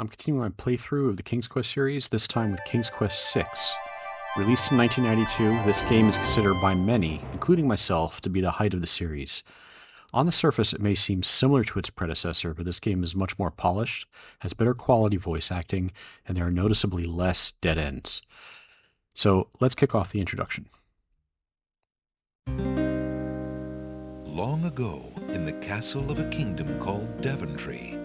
I'm continuing my playthrough of the King's Quest series, this time with King's Quest VI. Released in 1992, this game is considered by many, including myself, to be the height of the series. On the surface, it may seem similar to its predecessor, but this game is much more polished, has better quality voice acting, and there are noticeably less dead ends. So let's kick off the introduction. Long ago, in the castle of a kingdom called Daventry.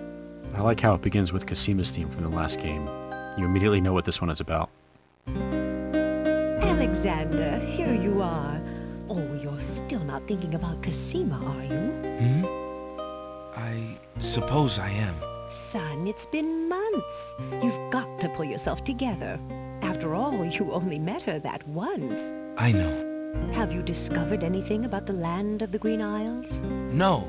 I like how it begins with Cassima's theme from the last game. You immediately know what this one is about. Alexander, here you are. Oh, you're still not thinking about Cassima, are you? I suppose I am. Son, it's been months. You've got to pull yourself together. After all, you only met her that once. I know. Have you discovered anything about the land of the Green Isles? No.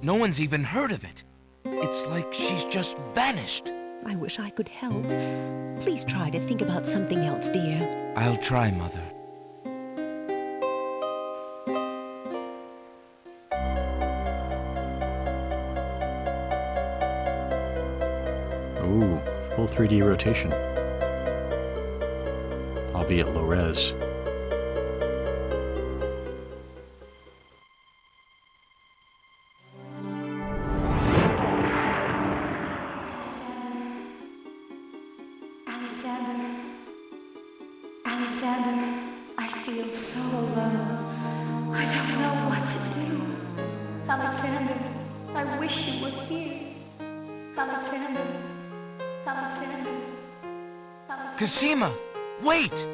No one's even heard of it. It's like she's just vanished. I wish I could help. Please try to think about something else, dear. I'll try, Mother. Ooh, full 3D rotation. Albeit low res. Alexander, I feel so alone. I don't know what to do. Alexander, I wish you were here. Alexander, Alexander, Alexander. Cassima! Wait!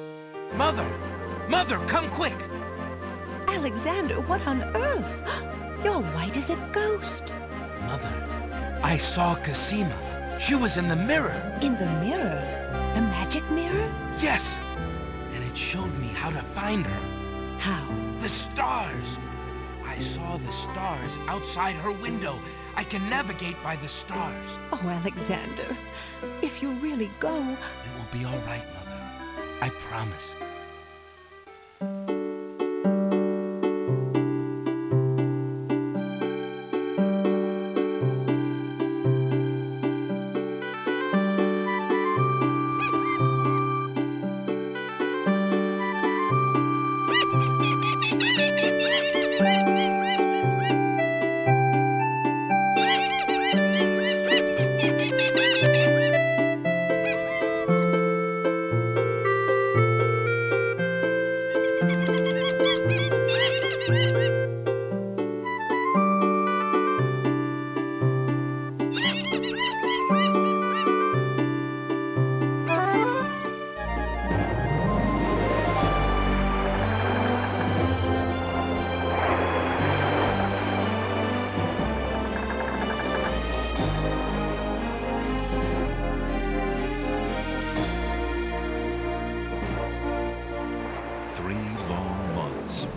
Mother! Mother, come quick! Alexander, what on earth? You're white as a ghost. Mother, I saw Cassima. She was in the mirror. In the mirror? The magic mirror? Yes! And it showed me how to find her. How? The stars! I saw the stars outside her window. I can navigate by the stars. Oh, Alexander, if you really go... It will be all right, Mother. I promise.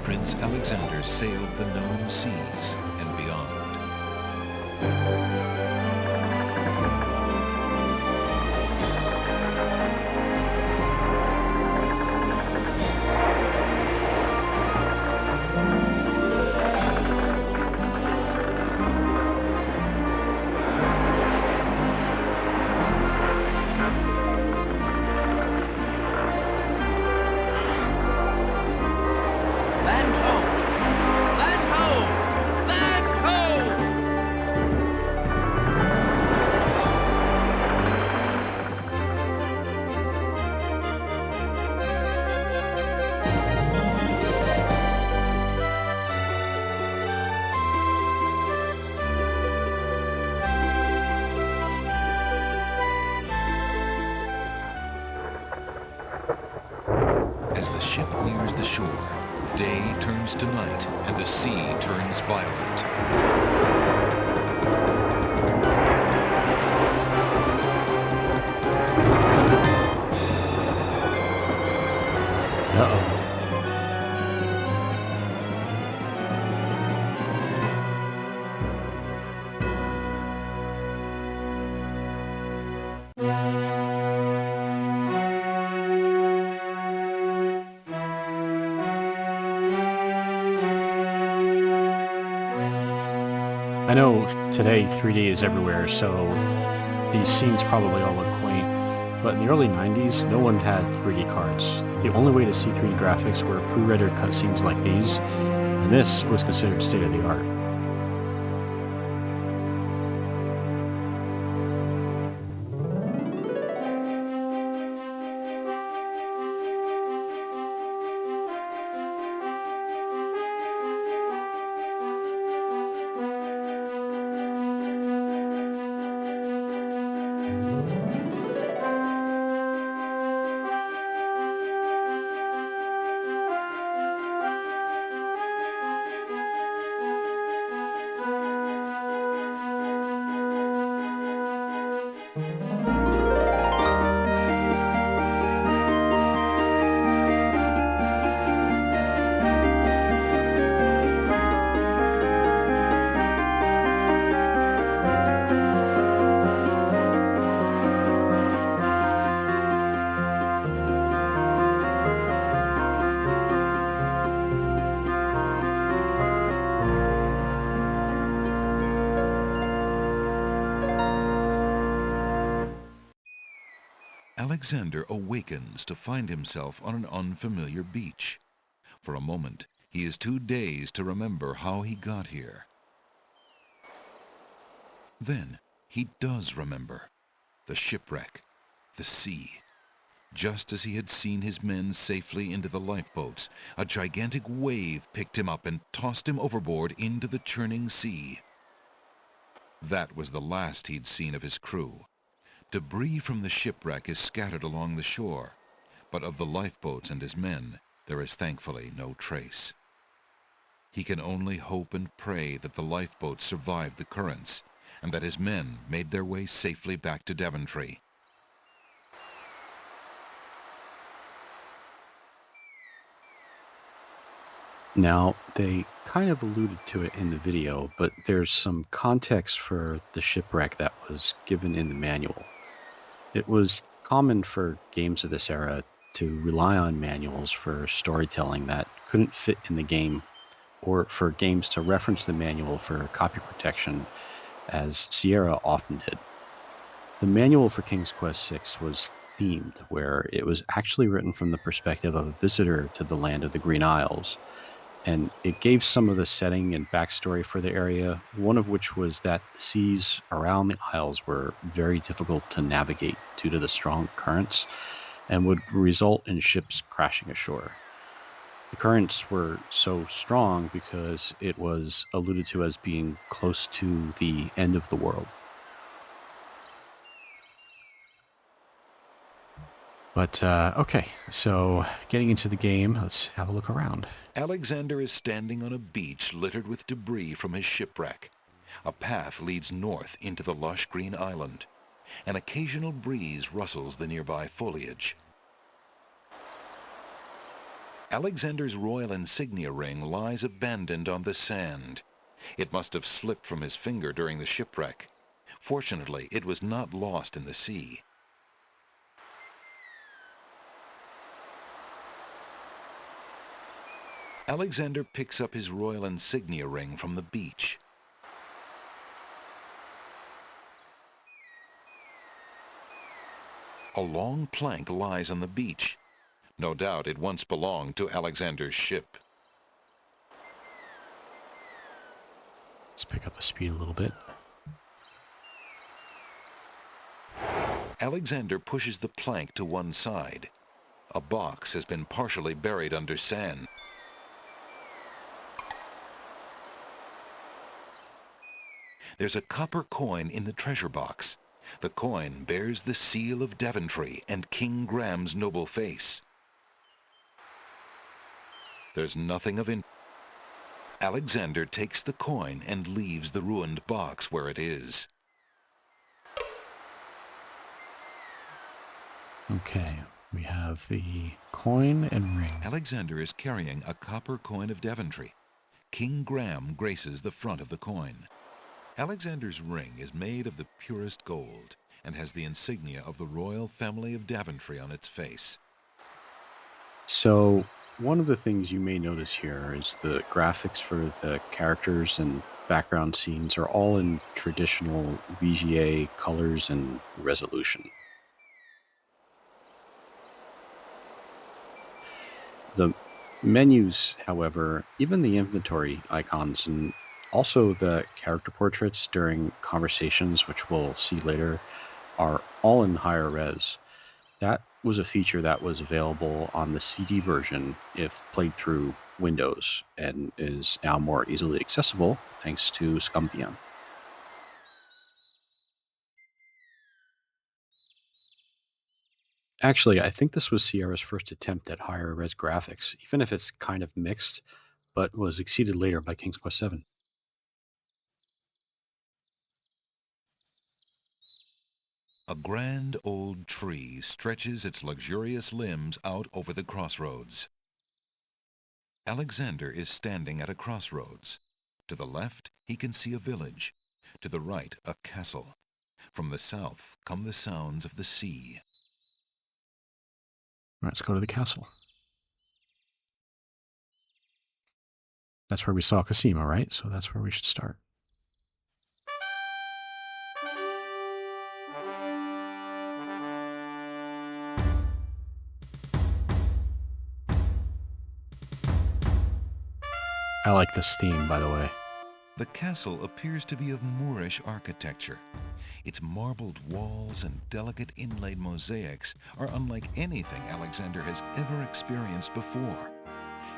Prince Alexander sailed the known seas and beyond. As the ship nears the shore, day turns to night and the sea turns violent. Uh-oh. I know today 3D is everywhere, so these scenes probably all look quaint, but in the early 90s, no one had 3D cards. The only way to see 3D graphics were pre-rendered cutscenes like these, and this was considered state-of-the-art. Alexander awakens to find himself on an unfamiliar beach. For a moment, he is too dazed to remember how he got here. Then, he does remember. The shipwreck, the sea. Just as he had seen his men safely into the lifeboats, a gigantic wave picked him up and tossed him overboard into the churning sea. That was the last he'd seen of his crew. Debris from the shipwreck is scattered along the shore, but of the lifeboats and his men, there is thankfully no trace. He can only hope and pray that the lifeboats survived the currents, and that his men made their way safely back to Daventry. Now, they kind of alluded to it in the video, but there's some context for the shipwreck that was given in the manual. It was common for games of this era to rely on manuals for storytelling that couldn't fit in the game, or for games to reference the manual for copy protection, as Sierra often did. The manual for King's Quest VI was themed, where it was actually written from the perspective of a visitor to the land of the Green Isles, and it gave some of the setting and backstory for the area, one of which was that the seas around the Isles were very difficult to navigate due to the strong currents and would result in ships crashing ashore. The currents were so strong because it was alluded to as being close to the end of the world. But, okay, so getting into the game, let's have a look around. Alexander is standing on a beach littered with debris from his shipwreck. A path leads north into the lush green island. An occasional breeze rustles the nearby foliage. Alexander's royal insignia ring lies abandoned on the sand. It must have slipped from his finger during the shipwreck. Fortunately, it was not lost in the sea. Alexander picks up his royal insignia ring from the beach. A long plank lies on the beach. No doubt it once belonged to Alexander's ship. Let's pick up the speed a little bit. Alexander pushes the plank to one side. A box has been partially buried under sand. There's a copper coin in the treasure box. The coin bears the seal of Daventry and King Graham's noble face. There's nothing of interest. Alexander takes the coin and leaves the ruined box where it is. Okay, we have the coin and ring. Alexander is carrying a copper coin of Daventry. King Graham graces the front of the coin. Alexander's ring is made of the purest gold and has the insignia of the royal family of Daventry on its face. So, One of the things you may notice here is the graphics for the characters and background scenes are all in traditional VGA colors and resolution. The menus, however, even the inventory icons and also the character portraits during conversations, which we'll see later, are all in higher res. That was a feature that was available on the CD version if played through Windows and is now more easily accessible thanks to ScumVM. Actually, I think this was Sierra's first attempt at higher res graphics, even if it's kind of mixed, but was exceeded later by King's Quest VII. A grand old tree stretches its luxurious limbs out over the crossroads. Alexander is standing at a crossroads. To the left, he can see a village. To the right, a castle. From the south come the sounds of the sea. Let's go to the castle. That's where we saw Cassima, right? So that's where we should start. I like this theme, by the way. The castle appears to be of Moorish architecture. Its marbled walls and delicate inlaid mosaics are unlike anything Alexander has ever experienced before.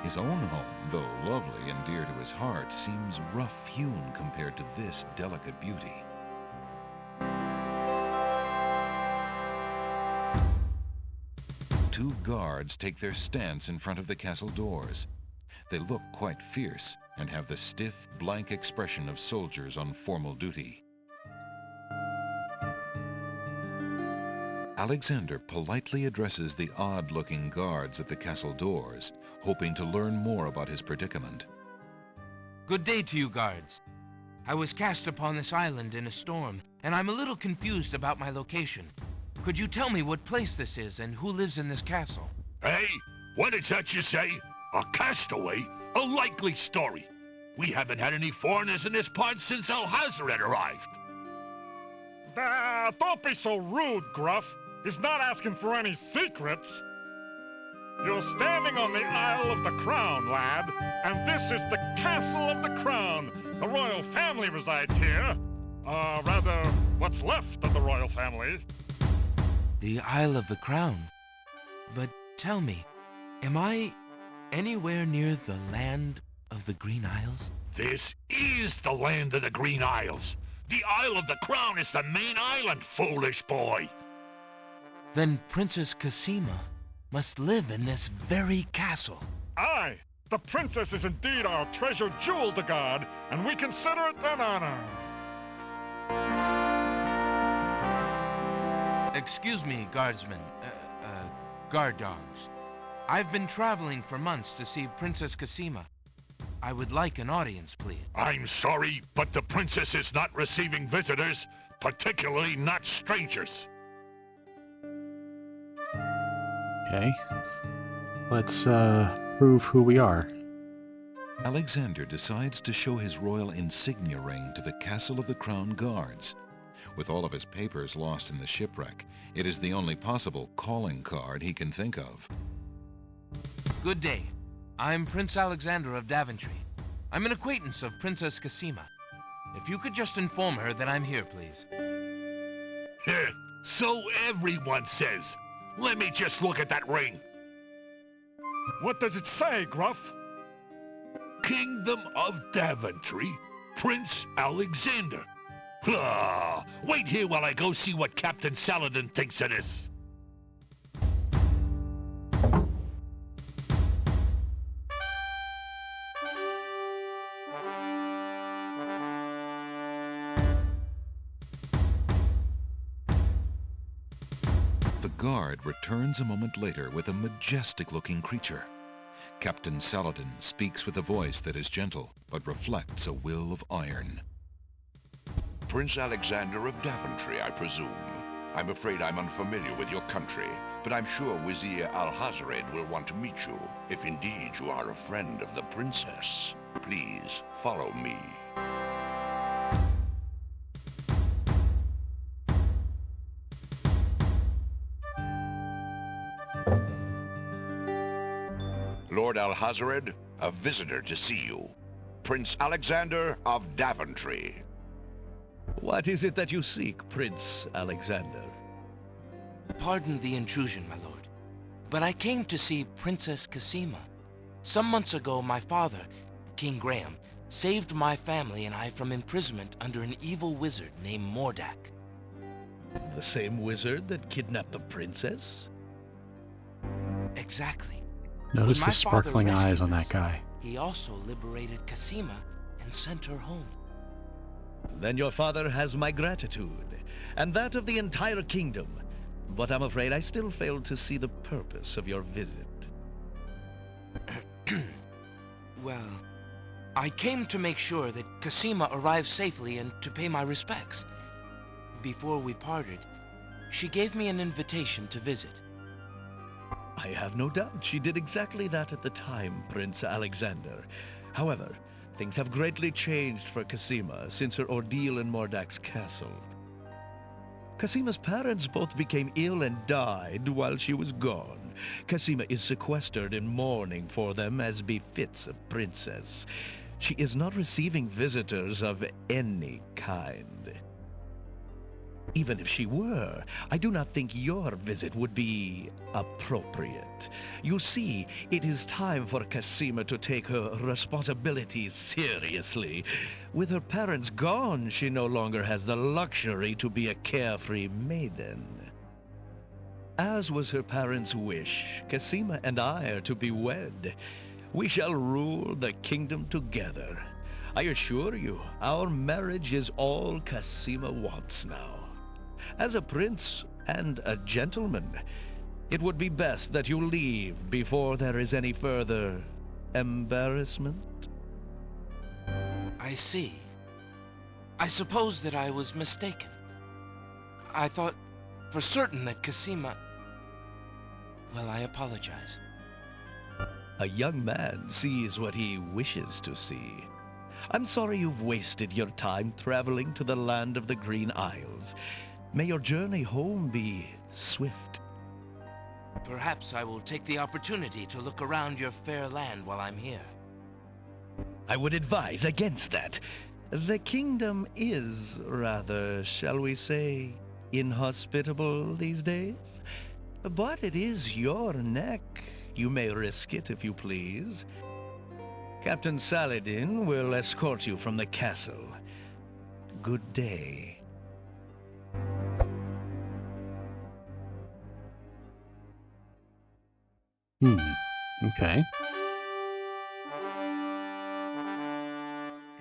His own home, though lovely and dear to his heart, seems rough-hewn compared to this delicate beauty. Two guards take their stance in front of the castle doors. They look quite fierce and have the stiff, blank expression of soldiers on formal duty. Alexander politely addresses the odd-looking guards at the castle doors, hoping to learn more about his predicament. Good day to you, guards. I was cast upon this island in a storm, and I'm a little confused about my location. Could you tell me what place this is and who lives in this castle? Hey, what is that you say? A castaway? A likely story. We haven't had any foreigners in this part since Alhazred arrived. Don't be so rude, Gruff. He's not asking for any secrets. You're standing on the Isle of the Crown, lad, and this is the Castle of the Crown. The royal family resides here. Rather, what's left of the royal family. The Isle of the Crown? But tell me, am I anywhere near the land of the Green Isles? This is the land of the Green Isles. The Isle of the Crown is the main island, foolish boy. Then Princess Cassima must live in this very castle. Aye, the princess is indeed our treasured jewel to guard, and we consider it an honor. Excuse me, guardsmen, guard dogs. I've been traveling for months to see Princess Cassima. I would like an audience, please. I'm sorry, but the princess is not receiving visitors, particularly not strangers. Okay. Let's prove who we are. Alexander decides to show his royal insignia ring to the Castle of the Crown guards. With all of his papers lost in the shipwreck, it is the only possible calling card he can think of. Good day. I'm Prince Alexander of Daventry. I'm an acquaintance of Princess Cassima. If you could just inform her that I'm here, please. So everyone says. Let me just look at that ring. What does it say, Gruff? Kingdom of Daventry, Prince Alexander. Wait here while I go see what Captain Saladin thinks of this. The guard returns a moment later with a majestic-looking creature. Captain Saladin speaks with a voice that is gentle, but reflects a will of iron. Prince Alexander of Daventry, I presume. I'm afraid I'm unfamiliar with your country, but I'm sure Vizier Alhazred will want to meet you, if indeed you are a friend of the princess. Please, follow me. Lord Alhazred, a visitor to see you. Prince Alexander of Daventry. What is it that you seek, Prince Alexander? Pardon the intrusion, my lord, but I came to see Princess Cassima. Some months ago, my father, King Graham, saved my family and I from imprisonment under an evil wizard named Mordak. The same wizard that kidnapped the princess? Exactly. Notice When the my father sparkling eyes rescued on that us, guy. He also liberated Cassima and sent her home. Then your father has my gratitude, and that of the entire kingdom. But I'm afraid I still fail to see the purpose of your visit. Well, I came to make sure that Cassima arrived safely and to pay my respects. Before we parted, she gave me an invitation to visit. I have no doubt she did exactly that at the time, Prince Alexander. However, things have greatly changed for Cassima since her ordeal in Mordak's castle. Cassima's parents both became ill and died while she was gone. Cassima is sequestered in mourning for them as befits a princess. She is not receiving visitors of any kind. Even if she were, I do not think your visit would be appropriate. You see, it is time for Cassima to take her responsibilities seriously. With her parents gone, she no longer has the luxury to be a carefree maiden. As was her parents' wish, Cassima and I are to be wed. We shall rule the kingdom together. I assure you, our marriage is all Cassima wants now. As a prince and a gentleman, it would be best that you leave before there is any further embarrassment. I see. I suppose that I was mistaken. I thought for certain that Cassima... Well, I apologize. A young man sees what he wishes to see. I'm sorry you've wasted your time traveling to the land of the Green Isles. May your journey home be swift. Perhaps I will take the opportunity to look around your fair land while I'm here. I would advise against that. The kingdom is rather, shall we say, inhospitable these days. But it is your neck. You may risk it if you please. Captain Saladin will escort you from the castle. Good day. Okay.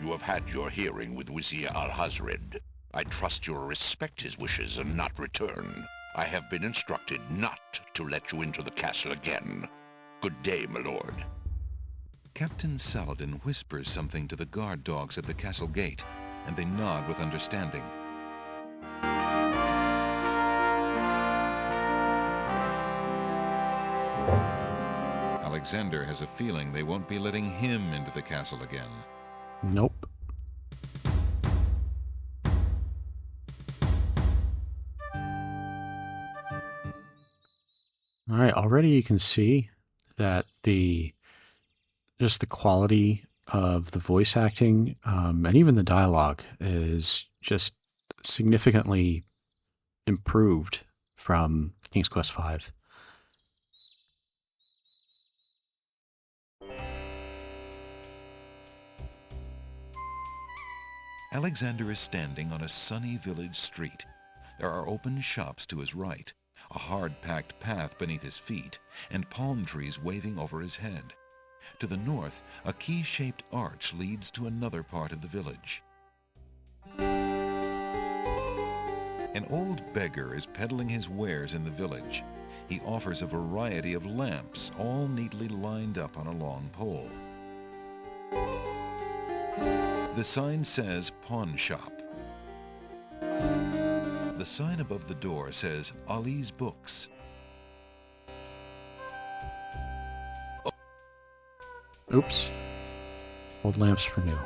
You have had your hearing with Vizier Alhazred. I trust you will respect his wishes and not return. I have been instructed not to let you into the castle again. Good day, my lord. Captain Saladin whispers something to the guard dogs at the castle gate, and they nod with understanding. Alexander has a feeling they won't be letting him into the castle again. Nope. All right, already you can see that just the quality of the voice acting and even the dialogue is just significantly improved from King's Quest V. Alexander is standing on a sunny village street. There are open shops to his right, a hard-packed path beneath his feet, and palm trees waving over his head. To the north, a key-shaped arch leads to another part of the village. An old beggar is peddling his wares in the village. He offers a variety of lamps, all neatly lined up on a long pole. The sign says pawn shop. The sign above the door says Ali's Books. Oops. Old lamps for new.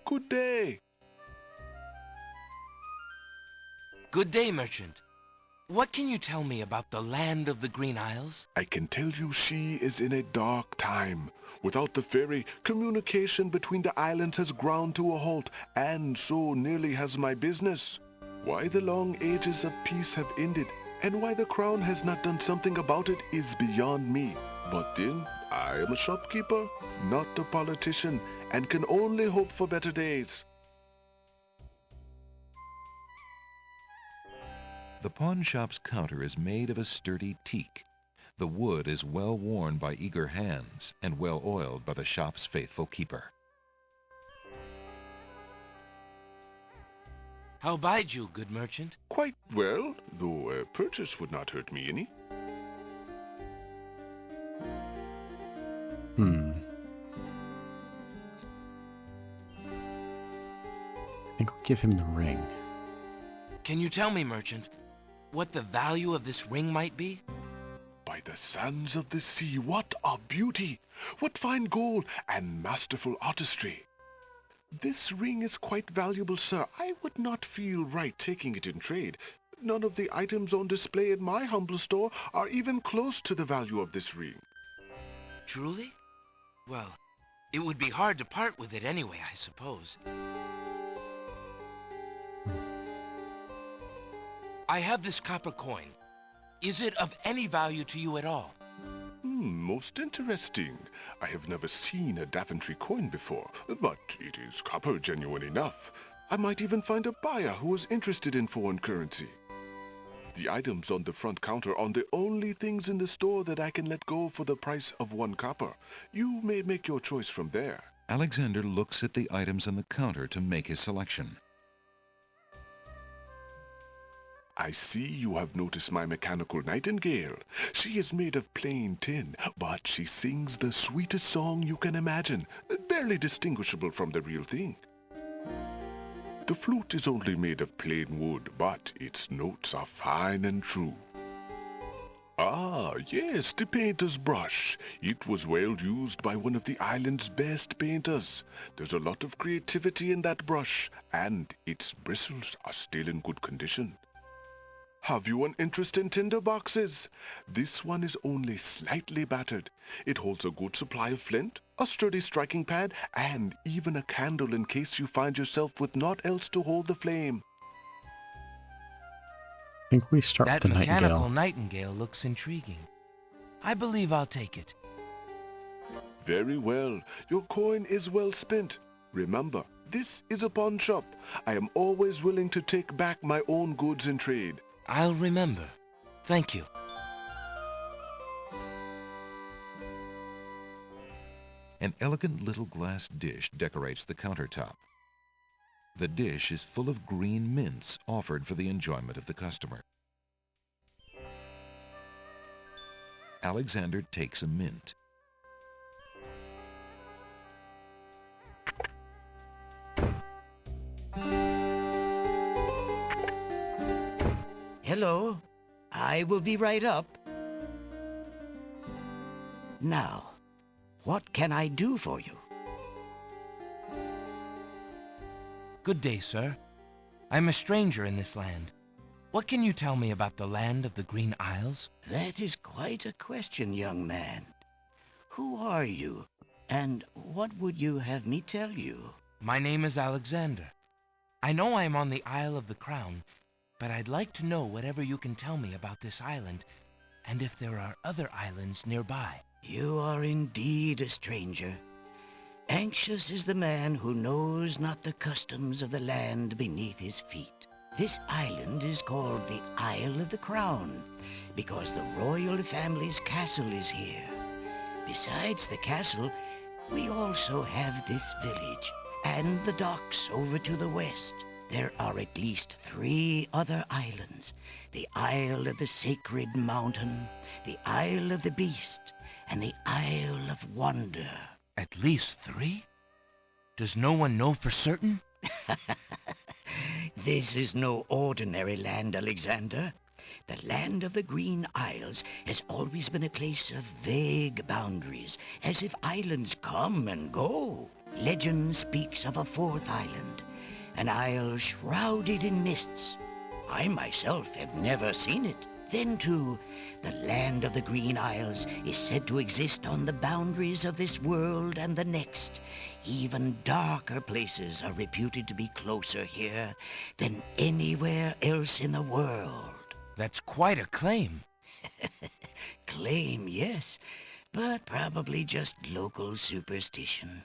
Good day. Good day, merchant. What can you tell me about the land of the Green Isles? I can tell you she is in a dark time. Without the ferry, communication between the islands has ground to a halt, and so nearly has my business. Why the long ages of peace have ended, and why the crown has not done something about it is beyond me. But then, I am a shopkeeper, not a politician, and can only hope for better days. The pawn shop's counter is made of a sturdy teak. The wood is well worn by eager hands and well oiled by the shop's faithful keeper. How bide you, good merchant? Quite well, though a purchase would not hurt me any. I think we'll give him the ring. Can you tell me, merchant, what the value of this ring might be? By the sands of the sea, what a beauty! What fine gold and masterful artistry! This ring is quite valuable, sir. I would not feel right taking it in trade. None of the items on display in my humble store are even close to the value of this ring. Truly? Well, it would be hard to part with it anyway, I suppose. I have this copper coin. Is it of any value to you at all? Most interesting. I have never seen a Daventry coin before, but it is copper genuine enough. I might even find a buyer who is interested in foreign currency. The items on the front counter are the only things in the store that I can let go for the price of 1 copper. You may make your choice from there. Alexander looks at the items on the counter to make his selection. I see you have noticed my mechanical nightingale. She is made of plain tin, but she sings the sweetest song you can imagine, barely distinguishable from the real thing. The flute is only made of plain wood, but its notes are fine and true. Ah, yes, the painter's brush. It was well used by one of the island's best painters. There's a lot of creativity in that brush, and its bristles are still in good condition. Have you an interest in tinder boxes? This one is only slightly battered. It holds a good supply of flint, a sturdy striking pad, and even a candle in case you find yourself with naught else to hold the flame. I think we start with That the mechanical nightingale. nightingale looks intriguing. I believe I'll take it. Very well. Your coin is well spent. Remember, this is a pawn shop. I am always willing to take back my own goods in trade. I'll remember. Thank you. An elegant little glass dish decorates the countertop. The dish is full of green mints offered for the enjoyment of the customer. Alexander takes a mint. Hello. I will be right up. Now, what can I do for you? Good day, sir. I'm a stranger in this land. What can you tell me about the land of the Green Isles? That is quite a question, young man. Who are you, and what would you have me tell you? My name is Alexander. I know I'm on the Isle of the Crown, but I'd like to know whatever you can tell me about this island, and if there are other islands nearby. You are indeed a stranger. Anxious is the man who knows not the customs of the land beneath his feet. This island is called the Isle of the Crown, because the royal family's castle is here. Besides the castle, we also have this village, and the docks over to the west. There are at least 3 other islands. The Isle of the Sacred Mountain, the Isle of the Beast, and the Isle of Wonder. At least 3? Does no one know for certain? This is no ordinary land, Alexander. The land of the Green Isles has always been a place of vague boundaries, as if islands come and go. Legend speaks of a fourth island, an isle shrouded in mists. I myself have never seen it. Then, too, the land of the Green Isles is said to exist on the boundaries of this world and the next. Even darker places are reputed to be closer here than anywhere else in the world. That's quite a claim. Claim, yes, but probably just local superstition.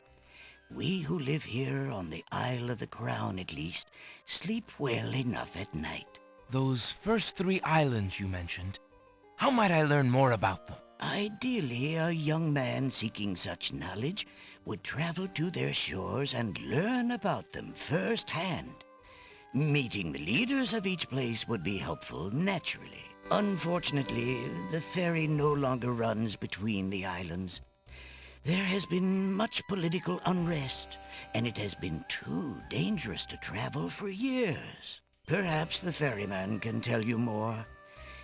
We who live here on the Isle of the Crown, at least, sleep well enough at night. Those first 3 islands you mentioned, how might I learn more about them? Ideally, a young man seeking such knowledge would travel to their shores and learn about them firsthand. Meeting the leaders of each place would be helpful, naturally. Unfortunately, the ferry no longer runs between the islands. There has been much political unrest, and it has been too dangerous to travel for years. Perhaps the ferryman can tell you more.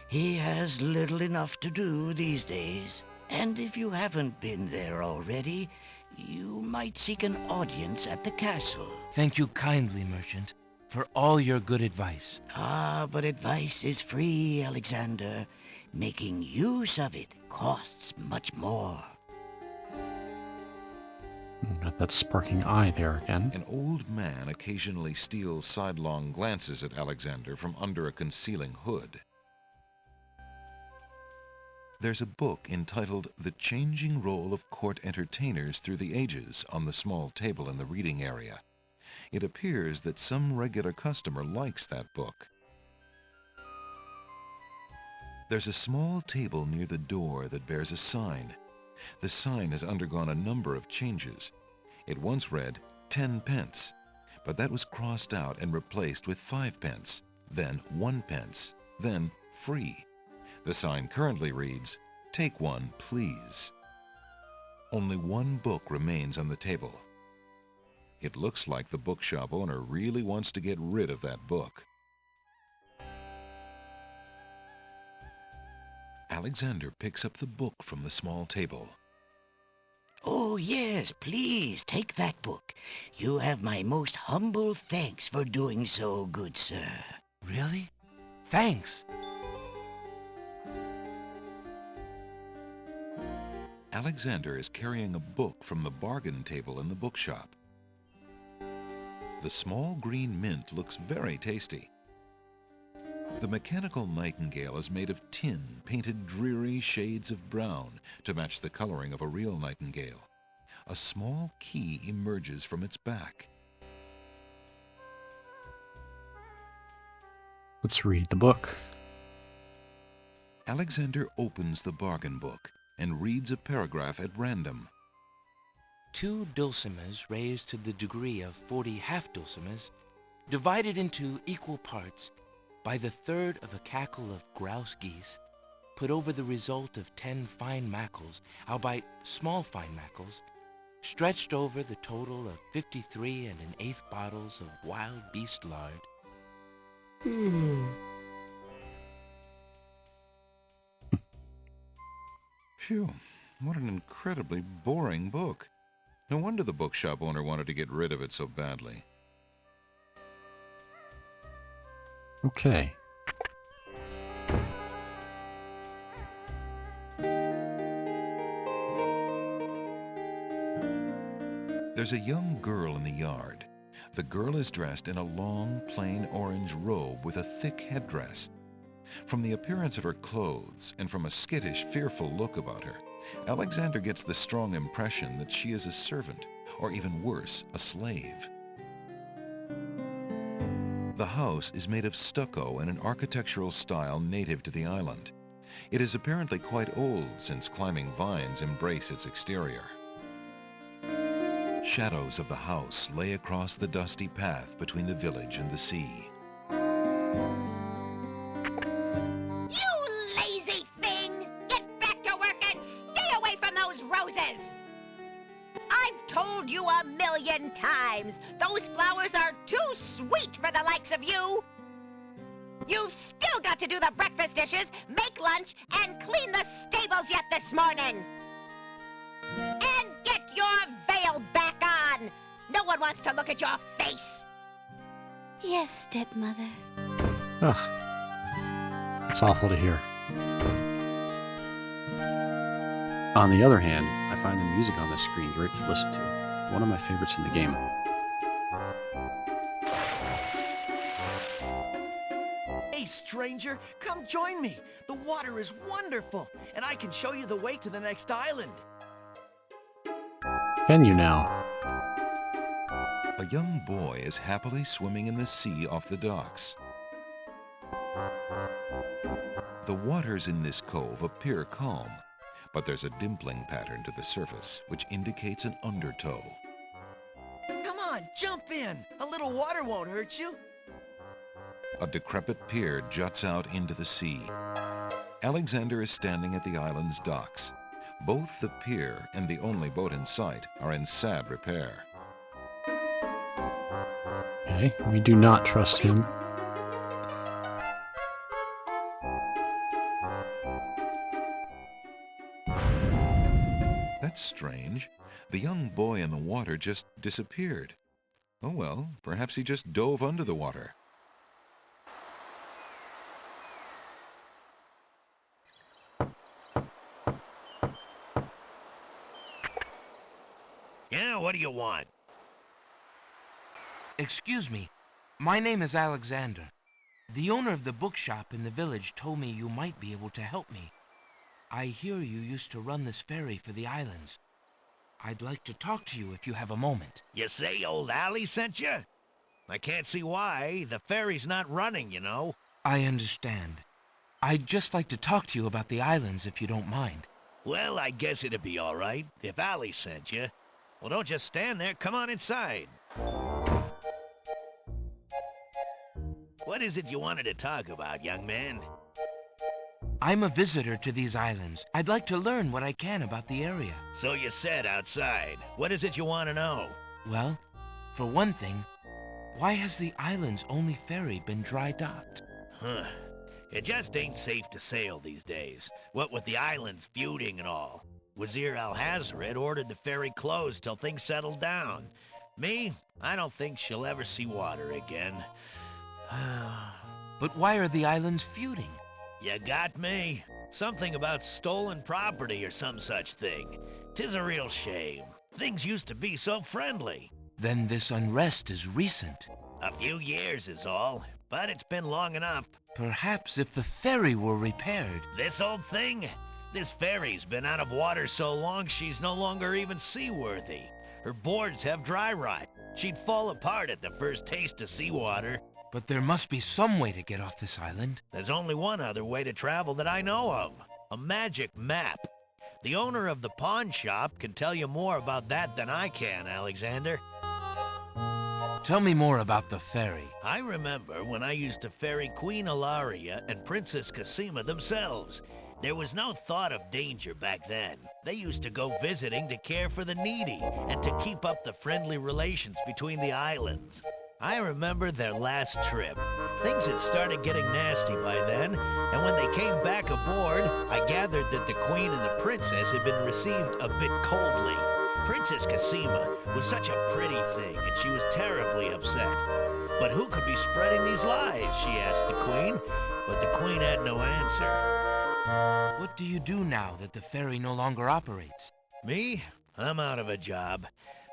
He has little enough to do these days. And if you haven't been there already, you might seek an audience at the castle. Thank you kindly, merchant, for all your good advice. Ah, but advice is free, Alexander. Making use of it costs much more. Got that sparking eye there again. An old man occasionally steals sidelong glances at Alexander from under a concealing hood. There's a book entitled The Changing Role of Court Entertainers Through the Ages on the small table in the reading area. It appears that some regular customer likes that book. There's a small table near the door that bears a sign. The sign has undergone a number of changes. It once read 10 pence, but that was crossed out and replaced with 5 pence, then 1 pence, then free. The sign currently reads, "Take one, please." Only one book remains on the table. It looks like the bookshop owner really wants to get rid of that book. Alexander picks up the book from the small table. Oh, yes, please, take that book. You have my most humble thanks for doing so, good sir. Really? Thanks. Alexander is carrying a book from the bargain table in the bookshop. The small green mint looks very tasty. The mechanical nightingale is made of tin, painted dreary shades of brown to match the coloring of a real nightingale. A small key emerges from its back. Let's read the book. Alexander opens the bargain book and reads a paragraph at random. 2 dulcimers raised to the degree of 40 half-dulcimers, divided into equal parts by the third of a cackle of grouse geese, put over the result of 10 fine mackles, albeit small fine mackles, stretched over the total of 53 1/8 bottles of wild beast lard. Phew, what an incredibly boring book. No wonder the bookshop owner wanted to get rid of it so badly. Okay. There's a young girl in the yard. The girl is dressed in a long, plain orange robe with a thick headdress. From the appearance of her clothes and from a skittish, fearful look about her, Alexander gets the strong impression that she is a servant, or even worse, a slave. The house is made of stucco in an architectural style native to the island. It is apparently quite old since climbing vines embrace its exterior. Shadows of the house lay across the dusty path between the village and the sea. You lazy thing! Get back to work and stay away from those roses! I've told you 1,000,000 times, Those flowers are too sweet for the likes of you. You've still got to do the breakfast dishes, make lunch, and clean the stables yet this morning. And get your veil back on. No one wants to look at your face. Yes, stepmother. Ugh. It's awful to hear. On the other hand, I find the music on this screen great to listen to. One of my favorites in the game. Hey, stranger, come join me. The water is wonderful, and I can show you the way to the next island. Can you now? A young boy is happily swimming in the sea off the docks. The waters in this cove appear calm, but there's a dimpling pattern to the surface, which indicates an undertow. Come on, jump in. A little water won't hurt you. A decrepit pier juts out into the sea. Alexander is standing at the island's docks. Both the pier and the only boat in sight are in sad repair. Okay, we do not trust him. That's strange. The young boy in the water just disappeared. Oh well, perhaps he just dove under the water. Yeah, what do you want? Excuse me. My name is Alexander. The owner of the bookshop in the village told me you might be able to help me. I hear you used to run this ferry for the islands. I'd like to talk to you if you have a moment. You say old Allie sent you? I can't see why. The ferry's not running, you know. I understand. I'd just like to talk to you about the islands if you don't mind. Well, I guess it'd be all right if Allie sent you. Well, don't just stand there. Come on inside. What is it you wanted to talk about, young man? I'm a visitor to these islands. I'd like to learn what I can about the area. So you said outside. What is it you want to know? Well, for one thing, why has the island's only ferry been dry docked? Huh. It just ain't safe to sail these days. What with the islands feuding and all. Vizier Alhazred ordered the ferry closed till things settled down. Me, I don't think she'll ever see water again. But why are the islands feuding? You got me. Something about stolen property or some such thing. 'Tis a real shame. Things used to be so friendly. Then this unrest is recent. A few years is all, but it's been long enough. Perhaps if the ferry were repaired. This old thing? This ferry's been out of water so long she's no longer even seaworthy. Her boards have dry rot. She'd fall apart at the first taste of seawater. But there must be some way to get off this island. There's only one other way to travel that I know of. A magic map. The owner of the pawn shop can tell you more about that than I can, Alexander. Tell me more about the ferry. I remember when I used to ferry Queen Ilaria and Princess Cassima themselves. There was no thought of danger back then. They used to go visiting to care for the needy and to keep up the friendly relations between the islands. I remember their last trip. Things had started getting nasty by then, and when they came back aboard, I gathered that the Queen and the Princess had been received a bit coldly. Princess Cassima was such a pretty thing, and she was terribly upset. But who could be spreading these lies, she asked the Queen, but the Queen had no answer. What do you do now that the ferry no longer operates? Me? I'm out of a job.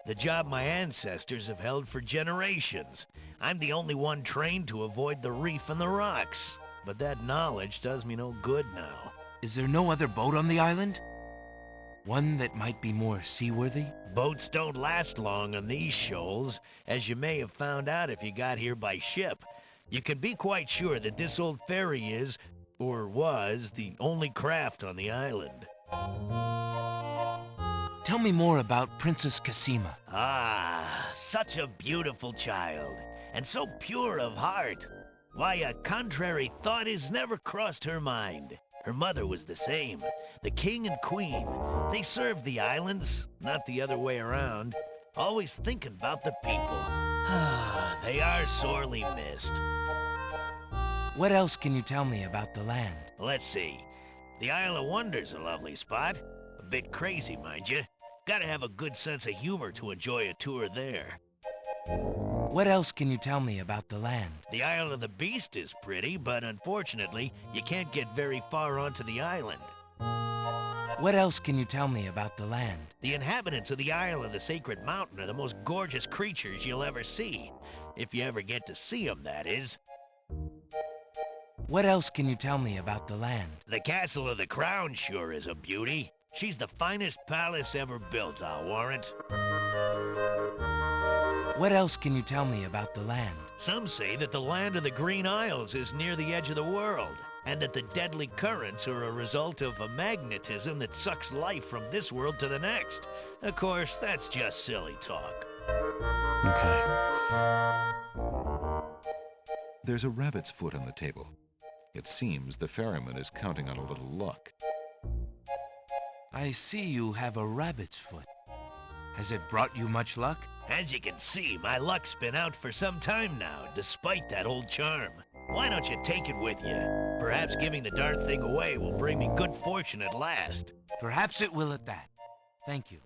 The job my ancestors have held for generations. I'm the only one trained to avoid the reef and the rocks. But that knowledge does me no good now. Is there no other boat on the island? One that might be more seaworthy? Boats don't last long on these shoals, as you may have found out if you got here by ship. You can be quite sure that this old ferry is, or was, the only craft on the island. Tell me more about Princess Cassima. Ah, such a beautiful child, and so pure of heart. Why, a contrary thought has never crossed her mind. Her mother was the same. The king and queen, they served the islands, not the other way around. Always thinking about the people. They are sorely missed. What else can you tell me about the land? Let's see. The Isle of Wonder's a lovely spot. A bit crazy, mind you. Gotta have a good sense of humor to enjoy a tour there. What else can you tell me about the land? The Isle of the Beast is pretty, but unfortunately, you can't get very far onto the island. What else can you tell me about the land? The inhabitants of the Isle of the Sacred Mountain are the most gorgeous creatures you'll ever see. If you ever get to see them, that is. What else can you tell me about the land? The Castle of the Crown sure is a beauty. She's the finest palace ever built, I'll warrant. What else can you tell me about the land? Some say that the land of the Green Isles is near the edge of the world, and that the deadly currents are a result of a magnetism that sucks life from this world to the next. Of course, that's just silly talk. Okay. There's a rabbit's foot on the table. It seems the ferryman is counting on a little luck. I see you have a rabbit's foot. Has it brought you much luck? As you can see, my luck's been out for some time now, despite that old charm. Why don't you take it with you? Perhaps giving the darn thing away will bring me good fortune at last. Perhaps it will at that. Thank you.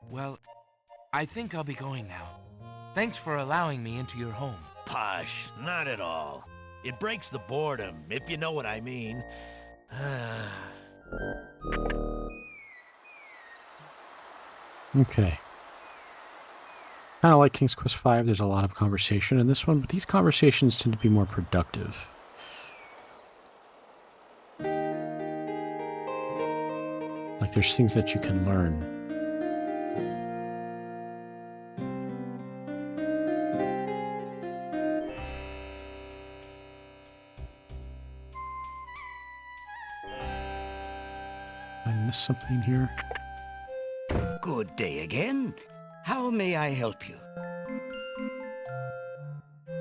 Well, I think I'll be going now. Thanks for allowing me into your home. Posh, not at all. It breaks the boredom, if you know what I mean. Okay. Kind of like King's Quest V, there's a lot of conversation in this one, but these conversations tend to be more productive. Like there's things that you can learn. I missed something here. Good day again. How may I help you?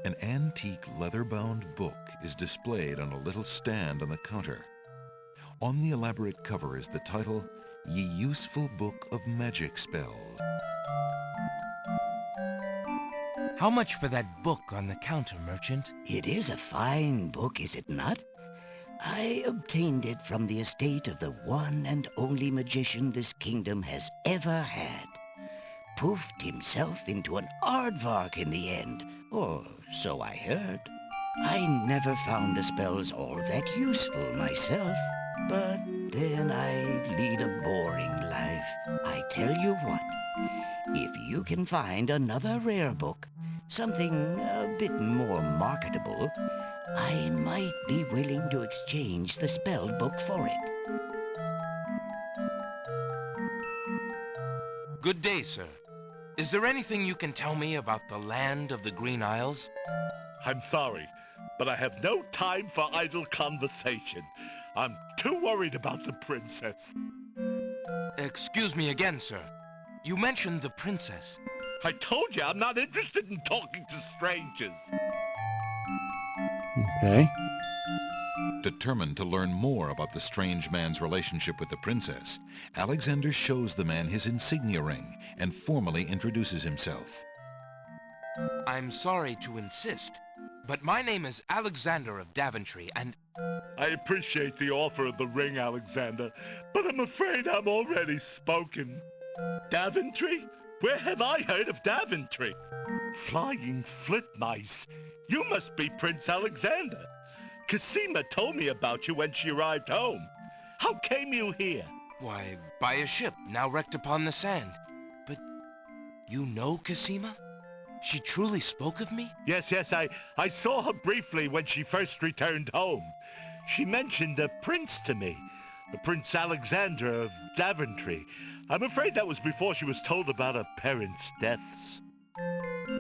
An antique leather-bound book is displayed on a little stand on the counter. On the elaborate cover is the title, Ye Useful Book of Magic Spells. How much for that book on the counter, merchant? It is a fine book, is it not? I obtained it from the estate of the one and only magician this kingdom has ever had. Poofed himself into an aardvark in the end, or so I heard. I never found the spells all that useful myself, but then I lead a boring life. I tell you what, if you can find another rare book, something a bit more marketable, I might be willing to exchange the spell book for it. Good day, sir. Is there anything you can tell me about the land of the Green Isles? I'm sorry, but I have no time for idle conversation. I'm too worried about the princess. Excuse me again, sir. You mentioned the princess. I told you I'm not interested in talking to strangers. Okay. Determined to learn more about the strange man's relationship with the princess, Alexander shows the man his insignia ring and formally introduces himself. I'm sorry to insist, but my name is Alexander of Daventry, and... I appreciate the offer of the ring, Alexander, but I'm afraid I'm already spoken. Daventry? Where have I heard of Daventry? Flying flit mice. You must be Prince Alexander. Cassima told me about you when she arrived home. How came you here? Why, by a ship now wrecked upon the sand. But you know Cassima? She truly spoke of me? Yes, I saw her briefly when she first returned home. She mentioned a prince to me, the Prince Alexander of Daventry. I'm afraid that was before she was told about her parents' deaths.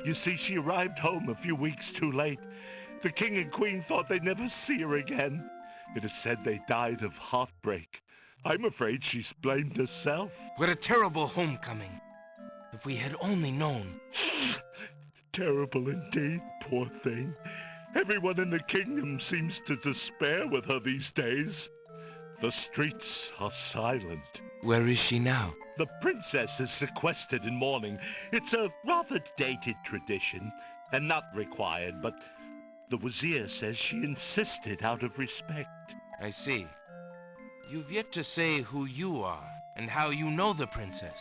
You see, she arrived home a few weeks too late. The king and queen thought they'd never see her again. It is said they died of heartbreak. I'm afraid she's blamed herself. What a terrible homecoming. If we had only known. Terrible indeed, poor thing. Everyone in the kingdom seems to despair with her these days. The streets are silent. Where is she now? The princess is sequestered in mourning. It's a rather dated tradition, and not required, but the Vizier says she insisted out of respect. I see. You've yet to say who you are, and how you know the princess.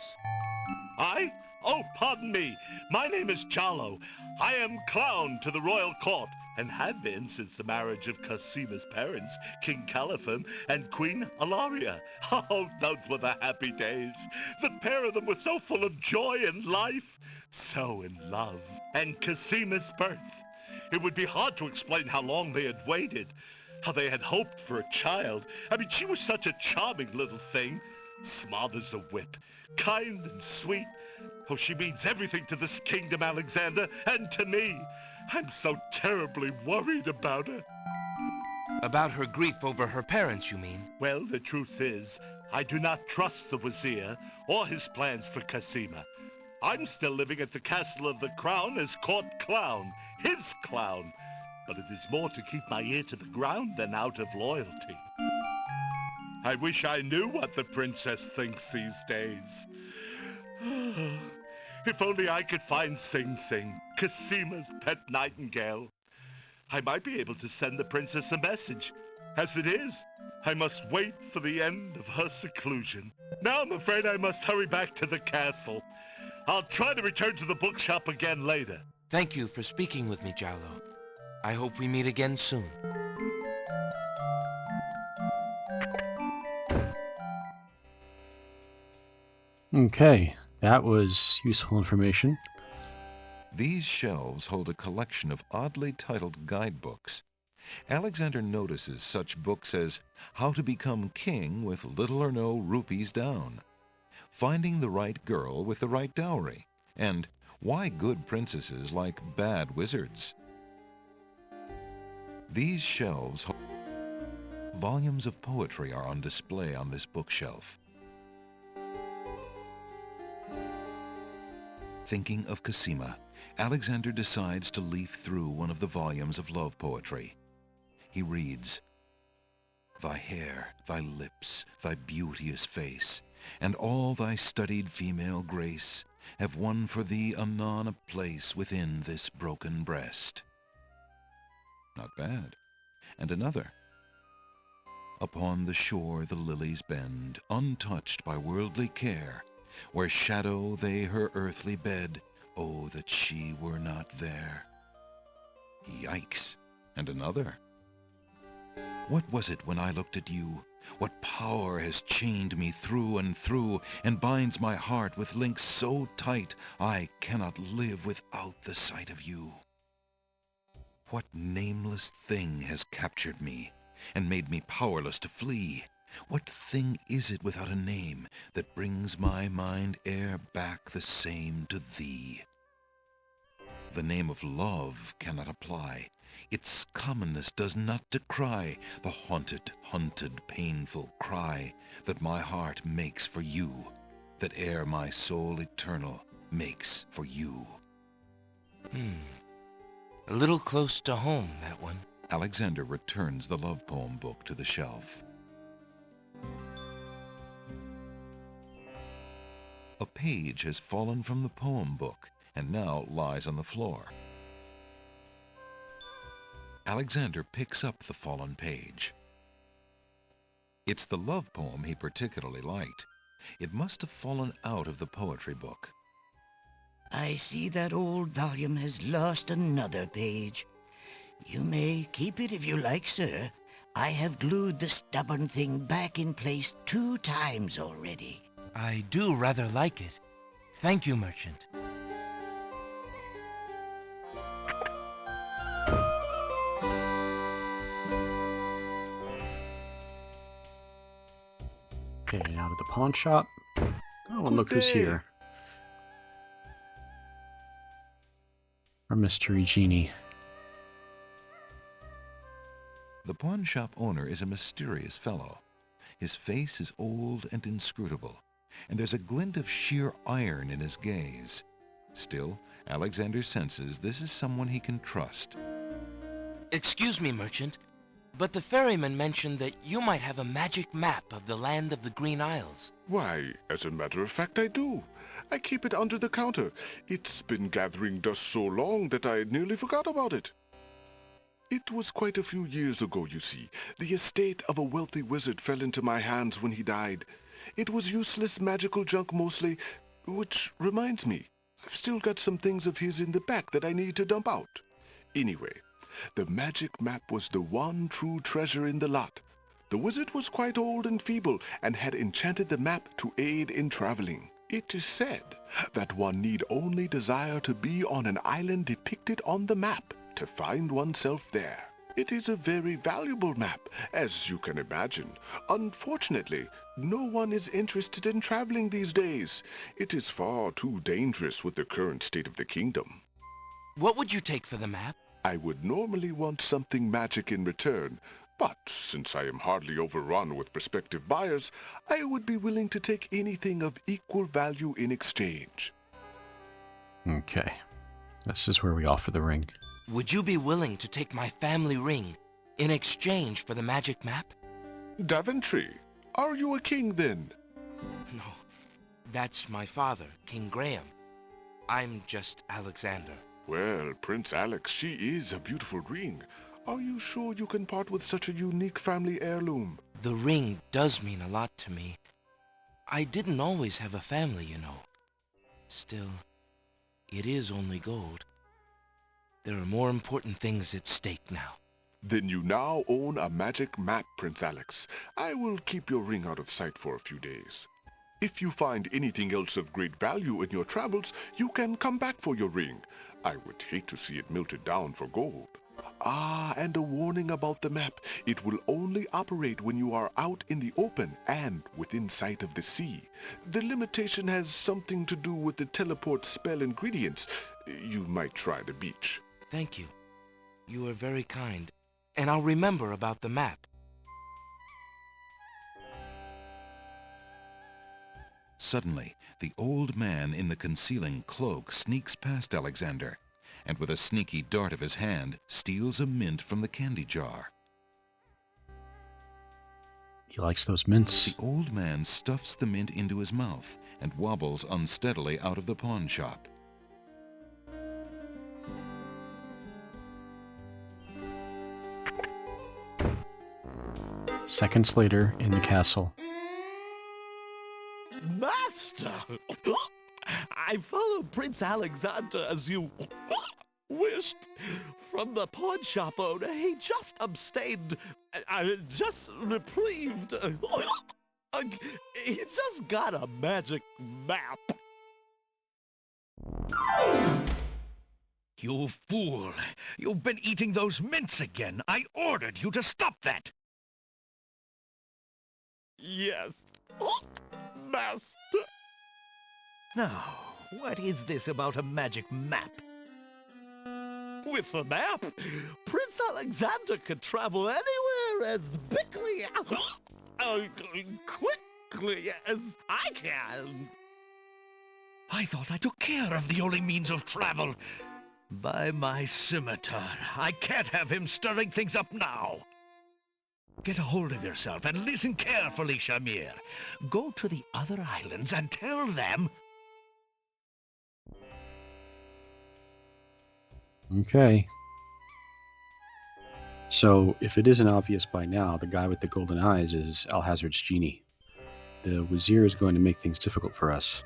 I? Oh, pardon me. My name is Jalo. I am clown to the royal court, and have been since the marriage of Cassima's parents, King Caliphon and Queen Alaria. Oh, those were the happy days. The pair of them were so full of joy and life, so in love. And Cassima's birth. It would be hard to explain how long they had waited, how they had hoped for a child. I mean, she was such a charming little thing, smart as a whip, kind and sweet. Oh, she means everything to this kingdom, Alexander, and to me. I'm so terribly worried about her. About her grief over her parents, you mean? Well, the truth is, I do not trust the Vizier or his plans for Cassima. I'm still living at the Castle of the Crown as court clown, his clown. But it is more to keep my ear to the ground than out of loyalty. I wish I knew what the princess thinks these days. If only I could find Sing Sing, Cassima's pet nightingale. I might be able to send the princess a message. As it is, I must wait for the end of her seclusion. Now I'm afraid I must hurry back to the castle. I'll try to return to the bookshop again later. Thank you for speaking with me, Jalo. I hope we meet again soon. Okay, that was useful information. These shelves hold a collection of oddly titled guidebooks. Alexander notices such books as How to Become King with Little or No Rupees Down, Finding the Right Girl with the Right Dowry, and Why Good Princesses Like Bad Wizards. These shelves hold volumes of poetry are on display on this bookshelf. Thinking of Cassima, Alexander decides to leaf through one of the volumes of love poetry. He reads, Thy hair, thy lips, thy beauteous face, and all thy studied female grace have won for thee anon a place within this broken breast. Not bad. And another. Upon the shore the lilies bend, untouched by worldly care, where shadow they her earthly bed, oh, that she were not there. Yikes. And another. What was it when I looked at you? What power has chained me through and through, and binds my heart with links so tight, I cannot live without the sight of you? What nameless thing has captured me, and made me powerless to flee? What thing is it without a name, that brings my mind e'er back the same to thee? The name of love cannot apply. Its commonness does not decry the haunted, hunted, painful cry that my heart makes for you, that e'er my soul eternal makes for you. A little close to home, that one. Alexander returns the love poem book to the shelf. A page has fallen from the poem book and now lies on the floor. Alexander picks up the fallen page. It's the love poem he particularly liked. It must have fallen out of the poetry book. I see that old volume has lost another page. You may keep it if you like, sir. I have glued the stubborn thing back in place 2 times already. I do rather like it. Thank you, merchant. Okay, now to the pawn shop. Oh, and look who's here. Our mystery genie. The pawn shop owner is a mysterious fellow. His face is old and inscrutable, and there's a glint of sheer iron in his gaze. Still, Alexander senses this is someone he can trust. Excuse me, merchant, But the ferryman mentioned that you might have a magic map of the land of the Green Isles. Why, as a matter of fact, I do. I keep it under the counter. It's been gathering dust so long that I nearly forgot about it. It was quite a few years ago, you see. The estate of a wealthy wizard fell into my hands when he died. It was useless magical junk mostly, which reminds me, I've still got some things of his in the back that I need to dump out. Anyway, the magic map was the one true treasure in the lot. The wizard was quite old and feeble and had enchanted the map to aid in traveling. It is said that one need only desire to be on an island depicted on the map to find oneself there. It is a very valuable map, as you can imagine. Unfortunately, no one is interested in traveling these days. It is far too dangerous with the current state of the kingdom. What would you take for the map? I would normally want something magic in return, but since I am hardly overrun with prospective buyers, I would be willing to take anything of equal value in exchange. Okay. This is where we offer the ring. Would you be willing to take my family ring in exchange for the magic map? Daventry, are you a king then? No, that's my father, King Graham. I'm just Alexander. Well, Prince Alex, she is a beautiful ring. Are you sure you can part with such a unique family heirloom? The ring does mean a lot to me. I didn't always have a family, you know. Still, it is only gold. There are more important things at stake now. Then you now own a magic map, Prince Alex. I will keep your ring out of sight for a few days. If you find anything else of great value in your travels, you can come back for your ring. I would hate to see it melted down for gold. Ah, and a warning about the map. It will only operate when you are out in the open and within sight of the sea. The limitation has something to do with the teleport spell ingredients. You might try the beach. Thank you. You are very kind. And I'll remember about the map. Suddenly, the old man in the concealing cloak sneaks past Alexander, and with a sneaky dart of his hand, steals a mint from the candy jar. He likes those mints. The old man stuffs the mint into his mouth and wobbles unsteadily out of the pawn shop. Seconds later, in the castle. Master! I followed Prince Alexander as you wished. From the pawn shop owner, he just abstained, just reprieved. He just got a magic map. You fool! You've been eating those mints again. I ordered you to stop that. Yes, Master. Now, what is this about a magic map? With a map, Prince Alexander could travel anywhere as quickly as I can. I thought I took care of the only means of travel. By my scimitar, I can't have him stirring things up now. Get a hold of yourself and listen carefully, Shamir. Go to the other islands and tell them... Okay. So, if it isn't obvious by now, the guy with the golden eyes is Alhazred's genie. The Vizier is going to make things difficult for us.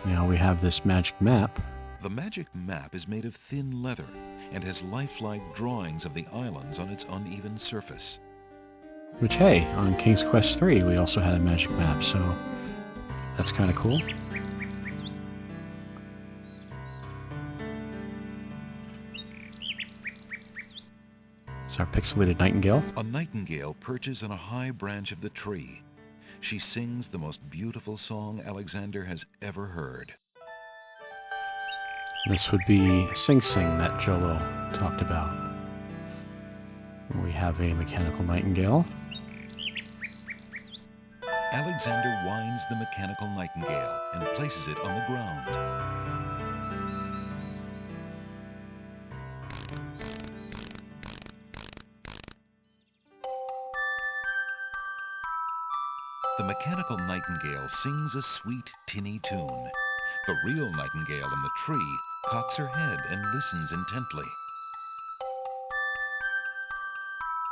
Now we have this magic map. The magic map is made of thin leather and has lifelike drawings of the islands on its uneven surface. Which, hey, on King's Quest III we also had a magic map, so that's kind of cool. It's our pixelated nightingale. A nightingale perches on a high branch of the tree. She sings the most beautiful song Alexander has ever heard. This would be Sing Sing that Jolo talked about. We have a mechanical nightingale. Alexander winds the mechanical nightingale and places it on the ground. The mechanical nightingale sings a sweet, tinny tune. The real nightingale in the tree cocks her head and listens intently.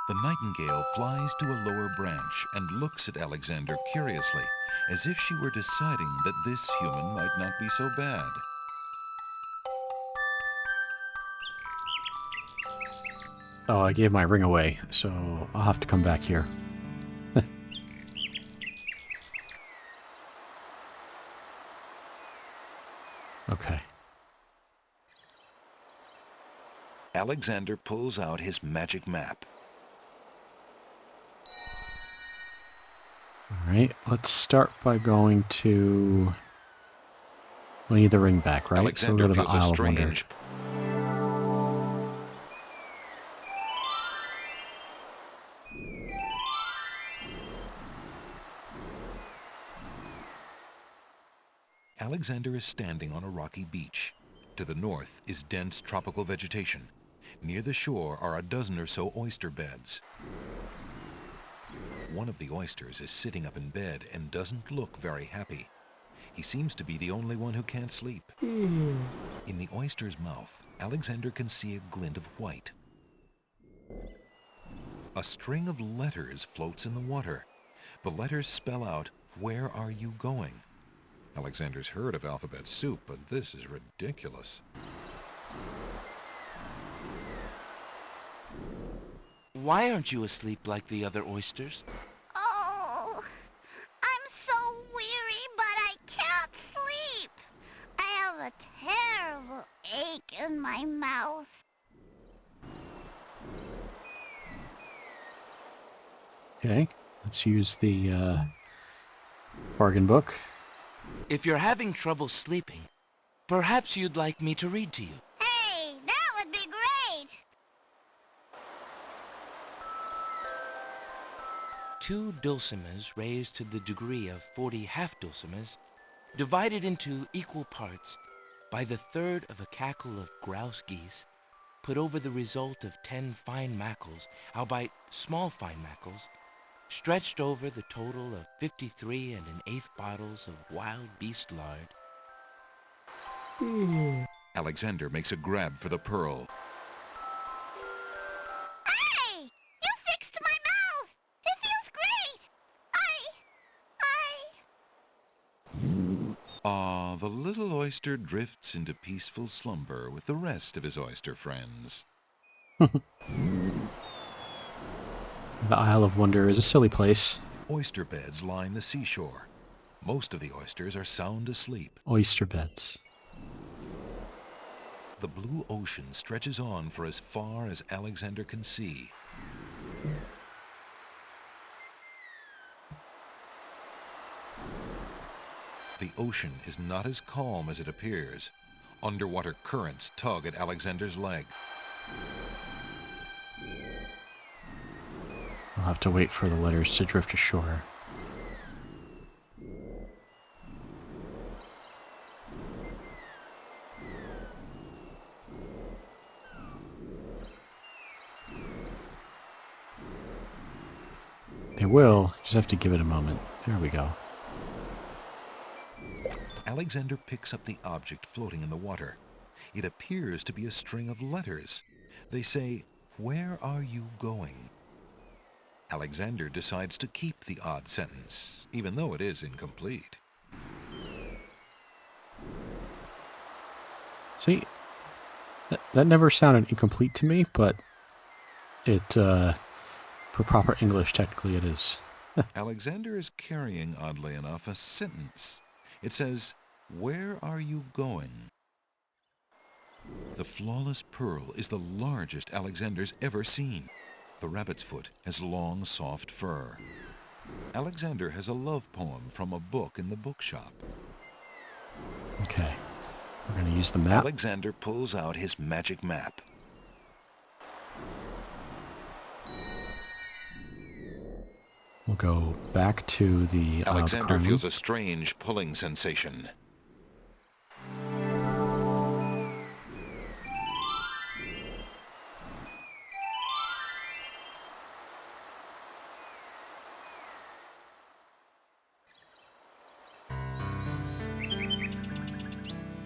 The nightingale flies to a lower branch and looks at Alexander curiously, as if she were deciding that this human might not be so bad. Oh, I gave my ring away, so I'll have to come back here. Okay. Alexander pulls out his magic map. Alright, let's start by going to... We need the ring back, right? So we'll go to the Isle of Wonder. Alexander is standing on a rocky beach. To the north is dense tropical vegetation. Near the shore are a dozen or so oyster beds. One of the oysters is sitting up in bed and doesn't look very happy. He seems to be the only one who can't sleep. In the oyster's mouth, Alexander can see a glint of white. A string of letters floats in the water. The letters spell out, "Where are you going?" Alexander's heard of alphabet soup, but this is ridiculous. Why aren't you asleep like the other oysters? Oh, I'm so weary, but I can't sleep. I have a terrible ache in my mouth. Okay, let's use the bargain book. If you're having trouble sleeping, perhaps you'd like me to read to you. Hey, that would be great. 2 dulcimers raised to the degree of 40 half-dulcimers, divided into equal parts by the third of a cackle of grouse geese, put over the result of 10 fine mackles, albeit small fine mackles, stretched over the total of 53 1/8 bottles of wild beast lard. Alexander makes a grab for the pearl. Hey, you fixed my mouth. It feels great. The little oyster drifts into peaceful slumber with the rest of his oyster friends. The Isle of Wonder is a silly place. Oyster beds line the seashore. Most of the oysters are sound asleep. Oyster beds. The blue ocean stretches on for as far as Alexander can see. The ocean is not as calm as it appears. Underwater currents tug at Alexander's leg. I'll have to wait for the letters to drift ashore. They will, just have to give it a moment. There we go. Alexander picks up the object floating in the water. It appears to be a string of letters. They say, "Where are you going?" Alexander decides to keep the odd sentence, even though it is incomplete. See, that never sounded incomplete to me, but it, for proper English, technically it is. Alexander is carrying, oddly enough, a sentence. It says, "Where are you going?" The flawless pearl is the largest Alexander's ever seen. The rabbit's foot has long, soft fur. Alexander has a love poem from a book in the bookshop. Okay, we're going to use the map. Alexander pulls out his magic map. We'll go back to the Alexander feels a strange pulling sensation.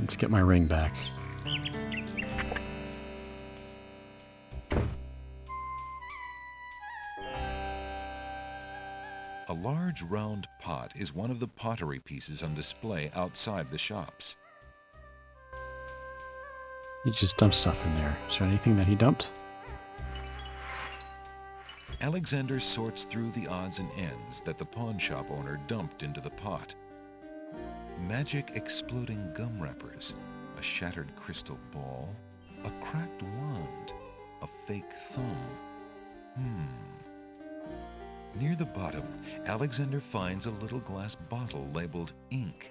Let's get my ring back. A large round pot is one of the pottery pieces on display outside the shops. He just dumped stuff in there. Is there anything that he dumped? Alexander sorts through the odds and ends that the pawn shop owner dumped into the pot. Magic exploding gum wrappers, a shattered crystal ball, a cracked wand, a fake thumb. Near the bottom, Alexander finds a little glass bottle labeled ink.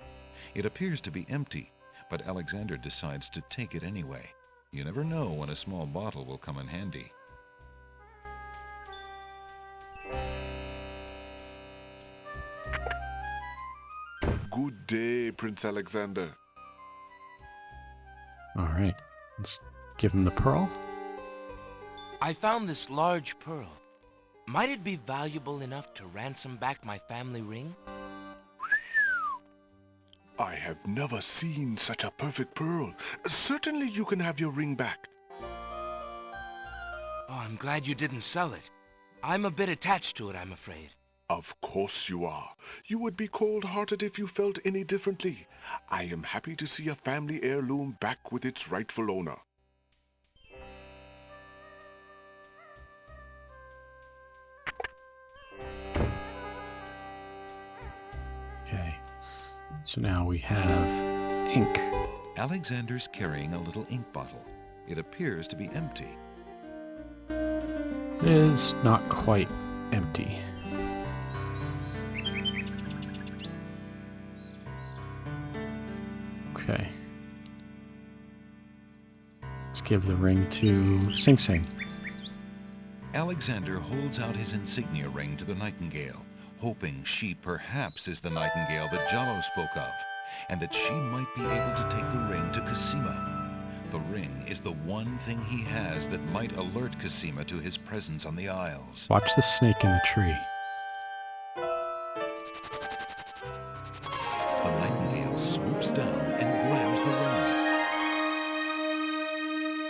It appears to be empty, but Alexander decides to take it anyway. You never know when a small bottle will come in handy. Good day, Prince Alexander. All right, let's give him the pearl. I found this large pearl. Might it be valuable enough to ransom back my family ring? I have never seen such a perfect pearl. Certainly you can have your ring back. Oh, I'm glad you didn't sell it. I'm a bit attached to it, I'm afraid. Of course you are. You would be cold-hearted if you felt any differently. I am happy to see a family heirloom back with its rightful owner. Okay, so now we have ink. Alexander's carrying a little ink bottle. It appears to be empty. It is not quite empty. Okay. Let's give the ring to Sing Sing. Alexander holds out his insignia ring to the nightingale, hoping she perhaps is the nightingale that Jallo spoke of, and that she might be able to take the ring to Cassima. The ring is the one thing he has that might alert Cassima to his presence on the Isles. Watch the snake in the tree. The nightingale swoops down and grabs the ring.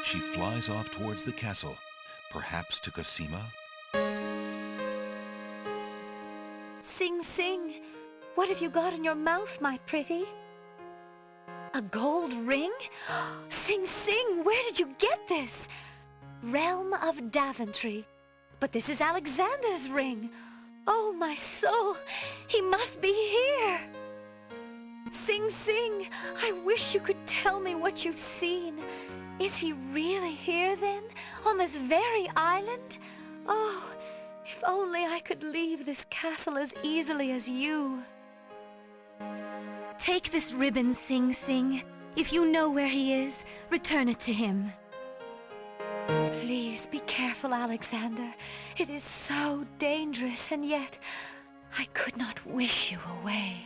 She flies off towards the castle, perhaps to Cassima. Sing Sing, what have you got in your mouth, my pretty? A gold ring? Sing Sing, where did you get this? Realm of Daventry. But this is Alexander's ring. Oh, my soul, he must be here. Sing Sing, I wish you could tell me what you've seen. Is he really here then, on this very island? Oh, if only I could leave this castle as easily as you. Take this ribbon, Sing Sing. If you know where he is, return it to him. Please be careful, Alexander. It is so dangerous, and yet I could not wish you away.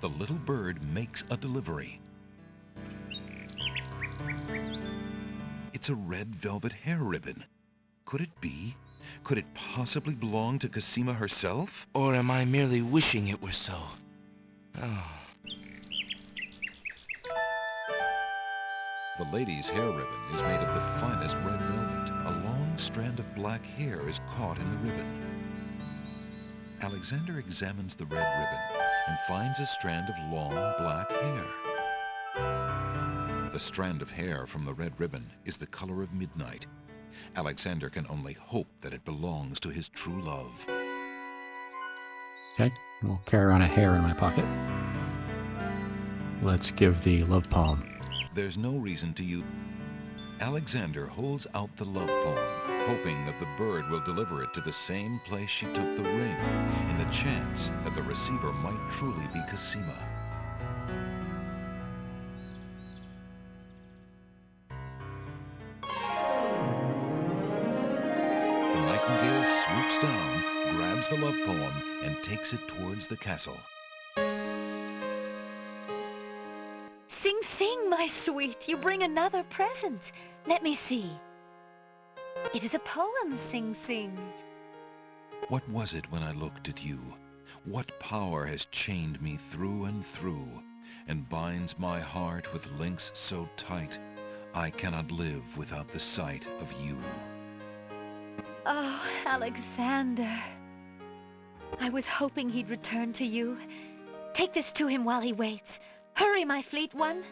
The little bird makes a delivery. It's a red velvet hair ribbon. Could it be? Could it possibly belong to Cassima herself? Or am I merely wishing it were so? Oh. The lady's hair ribbon is made of the finest red velvet. A long strand of black hair is caught in the ribbon. Alexander examines the red ribbon and finds a strand of long black hair. The strand of hair from the red ribbon is the color of midnight. Alexander can only hope that it belongs to his true love. Okay, we'll carry around a hair in my pocket. Let's give the love poem. There's no reason to use. Alexander holds out the love poem, hoping that the bird will deliver it to the same place she took the ring, in the chance that the receiver might truly be Cassima. The nightingale swoops down, grabs the love poem, and takes it towards the castle. Sing Sing, my sweet, you bring another present. Let me see. It is a poem, Sing Sing. What was it when I looked at you? What power has chained me through and through, and binds my heart with links so tight, I cannot live without the sight of you? Oh, Alexander. I was hoping he'd return to you. Take this to him while he waits. Hurry, my fleet one.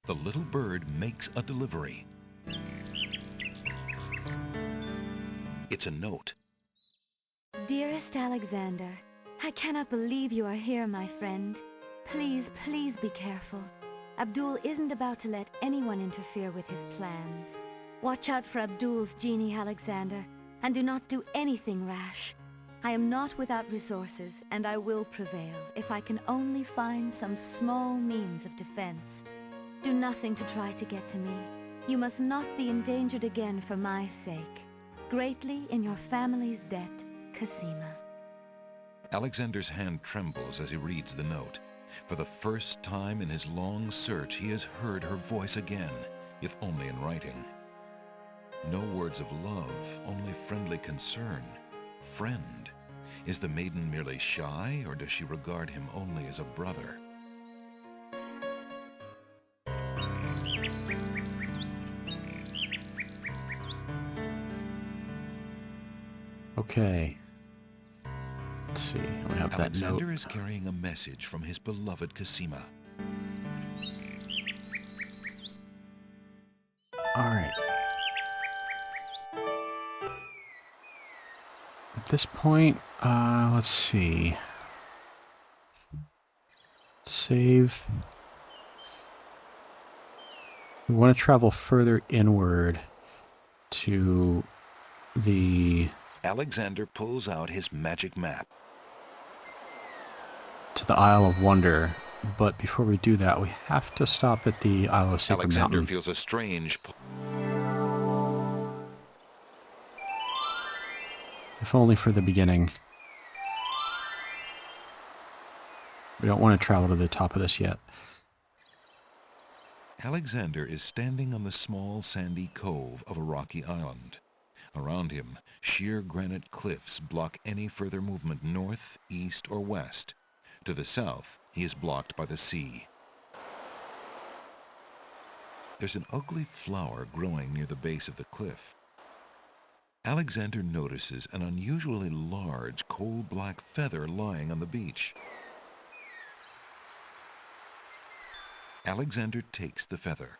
The little bird makes a delivery. It's a note. Dearest Alexander, I cannot believe you are here, my friend. Please, please be careful. Abdul isn't about to let anyone interfere with his plans. Watch out for Abdul's genie, Alexander, and do not do anything rash. I am not without resources, and I will prevail if I can only find some small means of defense. Do nothing to try to get to me. You must not be endangered again for my sake. Greatly in your family's debt, Cassima. Alexander's hand trembles as he reads the note. For the first time in his long search, he has heard her voice again, if only in writing. No words of love, only friendly concern. Friend. Is the maiden merely shy, or does she regard him only as a brother? Okay. Let's see. We have that note. Alexander is carrying a message from his beloved Cassima. All right. At this point, let's see. Save. We want to travel further inward to the... Alexander pulls out his magic map. To the Isle of Wonder, but before we do that, we have to stop at the Isle of Sacred Alexander Mountain. feels a strange If only for the beginning. We don't want to travel to the top of this yet. Alexander is standing on the small sandy cove of a rocky island. Around him, sheer granite cliffs block any further movement north, east, or west. To the south, he is blocked by the sea. There's an ugly flower growing near the base of the cliff. Alexander notices an unusually large, coal-black feather lying on the beach. Alexander takes the feather.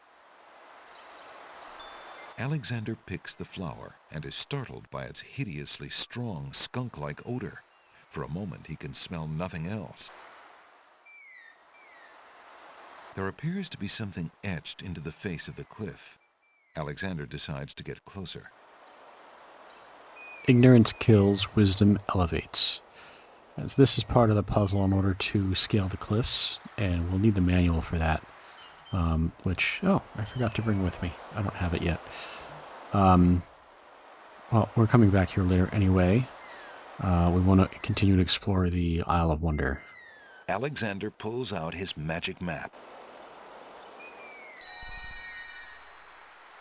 Alexander picks the flower and is startled by its hideously strong, skunk-like odor. For a moment, he can smell nothing else. There appears to be something etched into the face of the cliff. Alexander decides to get closer. Ignorance kills, wisdom elevates. As this is part of the puzzle in order to scale the cliffs, and we'll need the manual for that. Which, I forgot to bring with me. I don't have it yet. Well, we're coming back here later anyway. We want to continue to explore the Isle of Wonder. Alexander pulls out his magic map.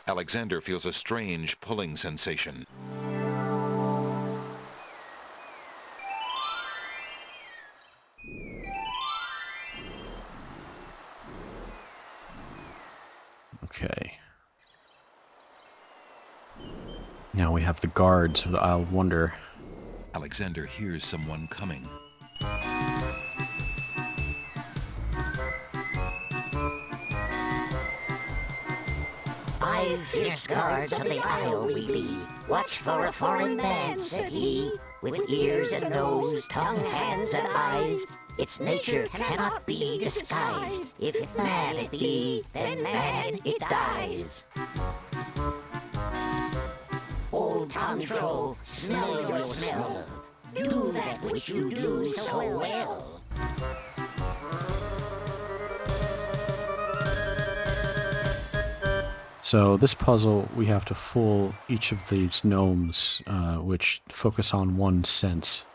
Alexander feels a strange pulling sensation. Okay. Now we have the guards of the Isle of Wonder. Alexander hears someone coming. "5 fierce guards of the isle we be. Watch for a foreign man," said he, "with ears and nose, tongue, hands, and eyes. Its nature cannot be disguised. If mad it be, then mad it dies. Old Tommy Troll, smell your smell. Do that which you do so well." So this puzzle, we have to fool each of these gnomes, which focus on one sense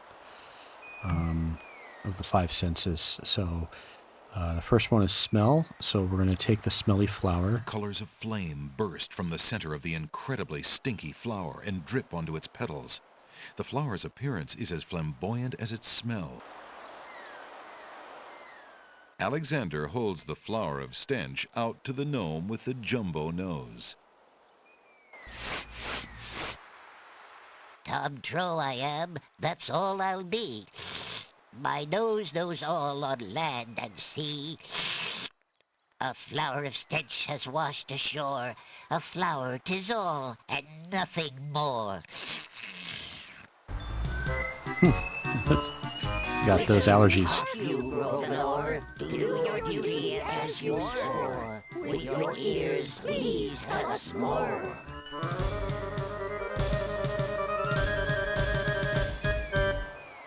of the 5 senses. So the first one is smell, so we're going to take the smelly flower. Colors of flame burst from the center of the incredibly stinky flower and drip onto its petals. The flower's appearance is as flamboyant as its smell. Alexander holds the flower of stench out to the gnome with the jumbo nose. Tom Trow I am, that's all I'll be. My nose knows all on land and sea. A flower of stench has washed ashore. A flower 'tis all, and nothing more. He's got those allergies. You Grovenor, do your duty as you swore. With your ears, please tell us more.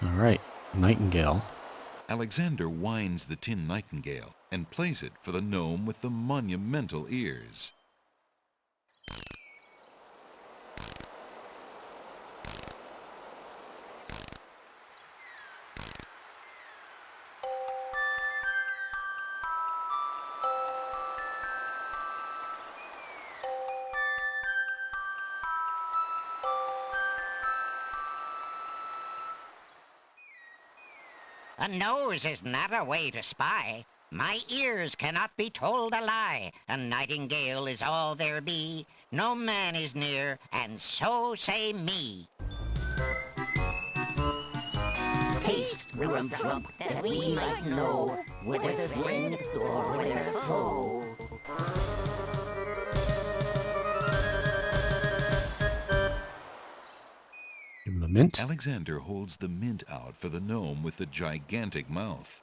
All right, nightingale. Alexander winds the tin nightingale and plays it for the gnome with the monumental ears. A nose is not a way to spy. My ears cannot be told a lie. A nightingale is all there be. No man is near, and so say me. Taste, Grump, that we might know whether friend or whether foe. Give him a mint. Alexander holds the mint out for the gnome with the gigantic mouth.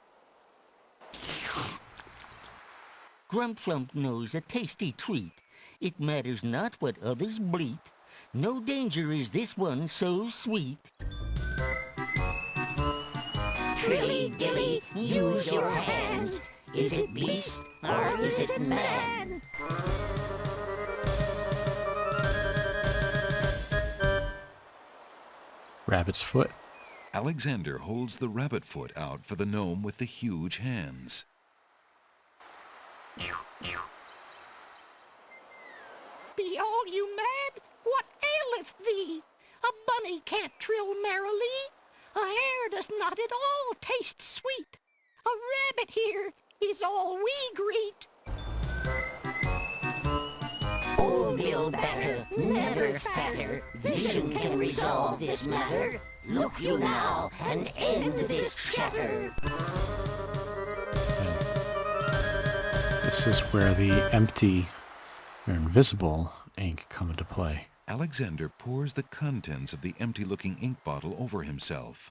Grump knows a tasty treat. It matters not what others bleat. No danger is this one so sweet. Trilly dilly, use your hands. Is it beast or is it man? Rabbit's foot. Alexander holds the rabbit foot out for the gnome with the huge hands. Be all you mad? What aileth thee? A bunny can't trill merrily. A hare does not at all taste sweet. A rabbit here is all we greet. Oh, Bill Batter, never fatter. Vision can resolve this matter. Look you now and end this chatter. This is where the empty or invisible ink come into play. Alexander pours the contents of the empty-looking ink bottle over himself.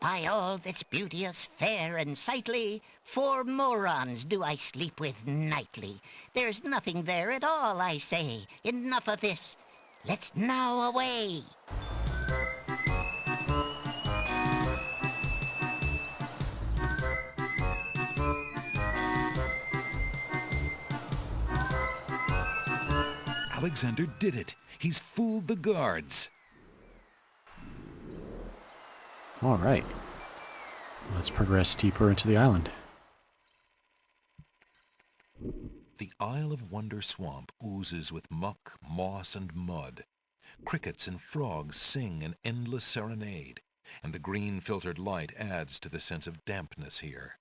By all that's beauteous, fair, and sightly, 4 morons do I sleep with nightly. There's nothing there at all, I say. Enough of this. Let's now away. Alexander did it! He's fooled the guards! All right. Let's progress deeper into the island. The Isle of Wonder Swamp oozes with muck, moss, and mud. Crickets and frogs sing an endless serenade, and the green filtered light adds to the sense of dampness here.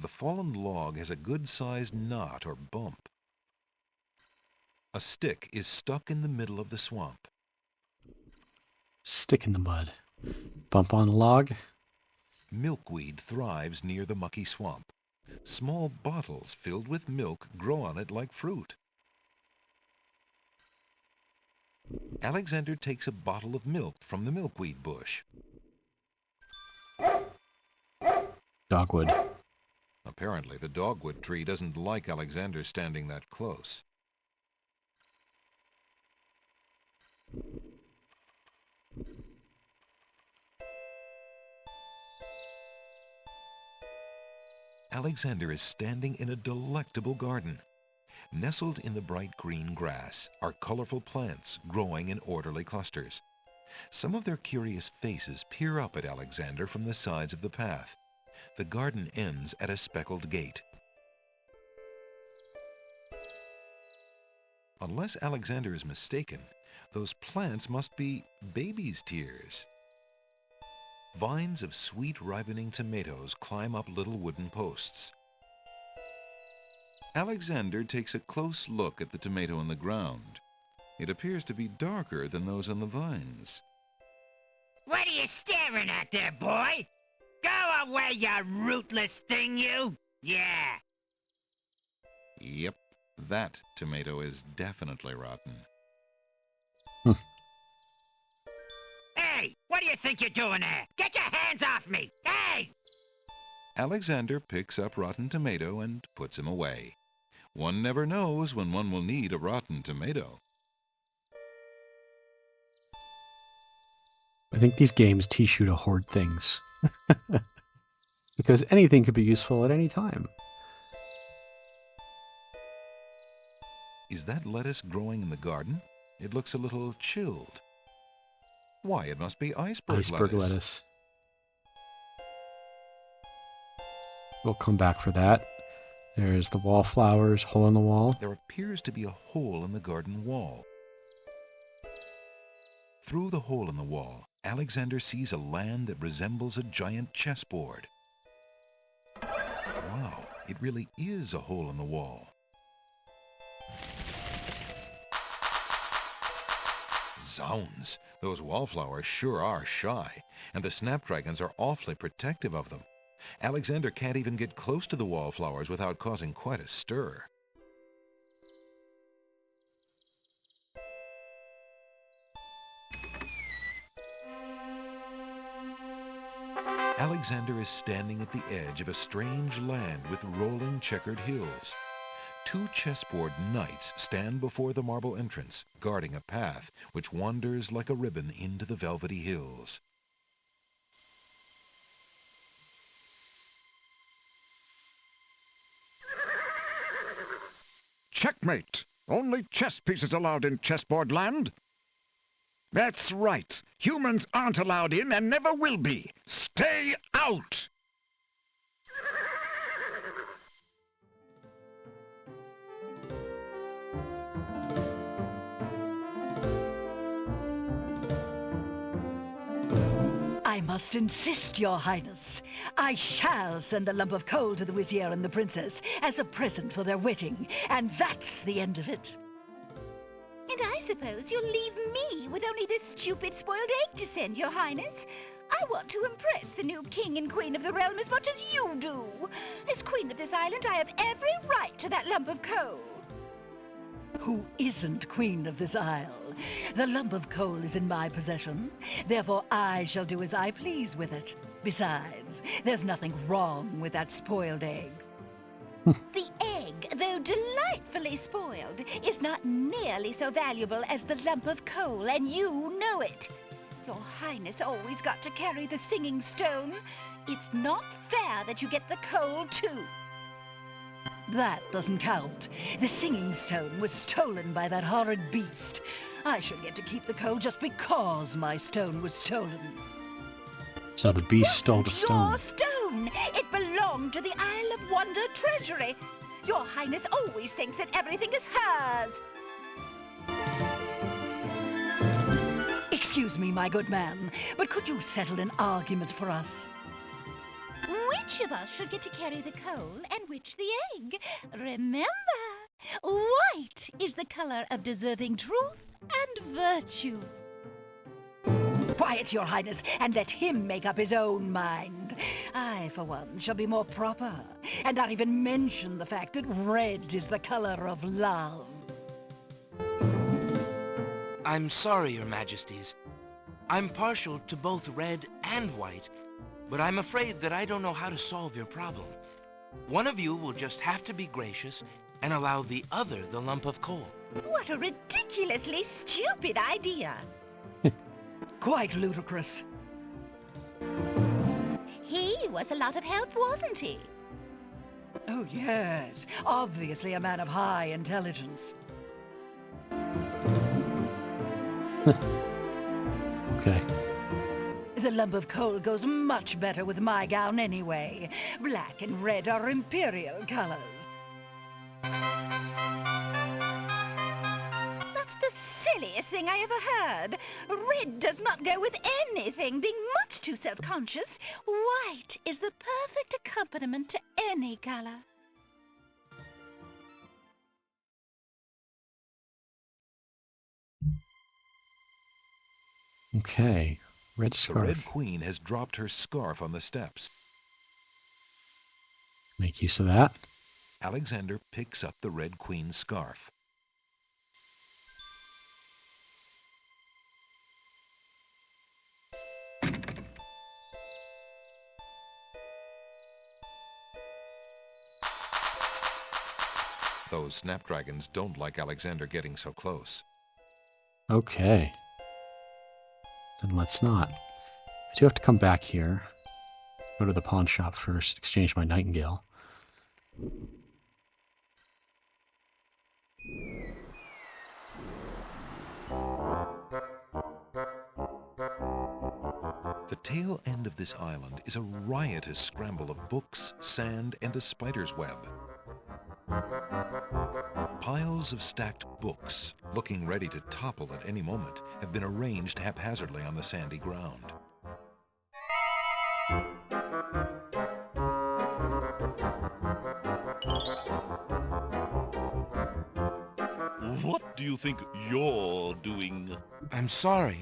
The fallen log has a good-sized knot or bump. A stick is stuck in the middle of the swamp. Stick in the mud. Bump on a log. Milkweed thrives near the mucky swamp. Small bottles filled with milk grow on it like fruit. Alexander takes a bottle of milk from the milkweed bush. Dogwood. Apparently, the dogwood tree doesn't like Alexander standing that close. Alexander is standing in a delectable garden. Nestled in the bright green grass are colorful plants growing in orderly clusters. Some of their curious faces peer up at Alexander from the sides of the path. The garden ends at a speckled gate. Unless Alexander is mistaken, those plants must be baby's tears. Vines of sweet ripening tomatoes climb up little wooden posts. Alexander takes a close look at the tomato in the ground. It appears to be darker than those on the vines. What are you staring at there, boy? Go away, you rootless thing, you! Yeah! Yep, that tomato is definitely rotten. Hey, what do you think you're doing there? Get your hands off me! Hey! Alexander picks up rotten tomato and puts him away. One never knows when one will need a rotten tomato. I think these games teach you to hoard things. Because anything could be useful at any time. Is that lettuce growing in the garden? It looks a little chilled. Why, it must be iceberg lettuce. We'll come back for that. There's the wallflowers, hole in the wall. There appears to be a hole in the garden wall. Through the hole in the wall, Alexander sees a land that resembles a giant chessboard. Wow, it really is a hole in the wall. Zounds, those wallflowers sure are shy, and the snapdragons are awfully protective of them. Alexander can't even get close to the wallflowers without causing quite a stir. Alexander is standing at the edge of a strange land with rolling checkered hills. Two chessboard knights stand before the marble entrance, guarding a path which wanders like a ribbon into the velvety hills. Checkmate! Only chess pieces allowed in chessboard land? That's right. Humans aren't allowed in and never will be. Stay out! I must insist, Your Highness. I shall send a lump of coal to the Vizier and the Princess as a present for their wedding, and that's the end of it. And I suppose you'll leave me with only this stupid spoiled egg to send, Your Highness. I want to impress the new king and queen of the realm as much as you do. As queen of this island, I have every right to that lump of coal. Who isn't queen of this isle? The lump of coal is in my possession. Therefore, I shall do as I please with it. Besides, there's nothing wrong with that spoiled egg. The egg, though delightfully spoiled, is not nearly so valuable as the lump of coal, and you know it. Your Highness always got to carry the singing stone. It's not fair that you get the coal, too. That doesn't count. The singing stone was stolen by that horrid beast. I shall get to keep the coal just because my stone was stolen. So the beast stole the stone. Your stone! It belonged to the Isle of Wonder treasury. Your Highness always thinks that everything is hers. Excuse me, my good man, but could you settle an argument for us? Which of us should get to carry the coal and which the egg? Remember, white is the color of deserving truth and virtue. Quiet, Your Highness, and let him make up his own mind. I, for one, shall be more proper, and not even mention the fact that red is the color of love. I'm sorry, Your Majesties. I'm partial to both red and white, but I'm afraid that I don't know how to solve your problem. One of you will just have to be gracious and allow the other the lump of coal. What a ridiculously stupid idea. Quite ludicrous. He was a lot of help, wasn't he? Oh, yes. Obviously a man of high intelligence. Okay. The lump of coal goes much better with my gown anyway. Black and red are imperial colors. That's the silliest thing I ever heard. Red does not go with anything, being much too self-conscious. White is the perfect accompaniment to any color. Okay. Red The scarf. Red Queen has dropped her scarf on the steps. Make use of that. Alexander picks up the Red Queen's scarf. Those snapdragons don't like Alexander getting so close. Okay. Then let's not. I do have to come back here. Go to the pawn shop first, exchange my nightingale. The tail end of this island is a riotous scramble of books, sand, and a spider's web. Piles of stacked books, looking ready to topple at any moment, have been arranged haphazardly on the sandy ground. What do you think you're doing? I'm sorry.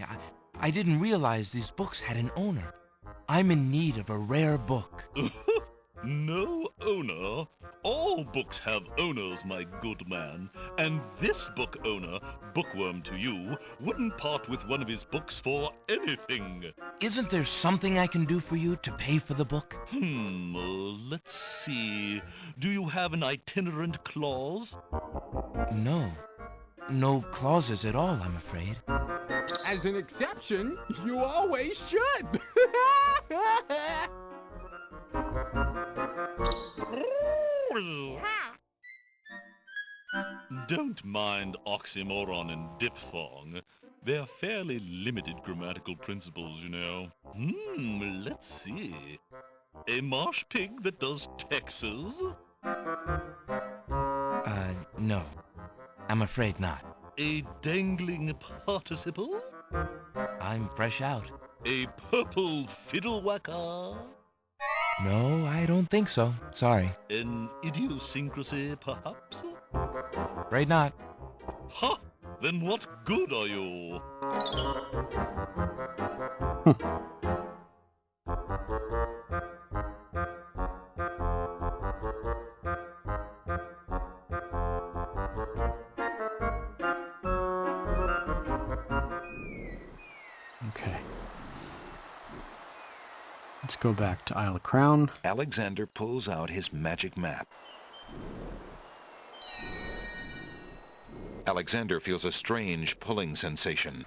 I didn't realize these books had an owner. I'm in need of a rare book. No owner? All books have owners, my good man. And this book owner, bookworm to you, wouldn't part with one of his books for anything. Isn't there something I can do for you to pay for the book? Let's see. Do you have an itinerant clause? No. No clauses at all, I'm afraid. As an exception, you always should. Don't mind oxymoron and diphthong. They're fairly limited grammatical principles, you know. Let's see. A marsh pig that does Texas? No. I'm afraid not. A dangling participle? I'm fresh out. A purple fiddle whacker? No, I don't think so. Sorry. An idiosyncrasy, perhaps? Afraid not. Ha! Then what good are you? Okay. Let's go back to Isle of Crown. Alexander pulls out his magic map. Alexander feels a strange pulling sensation.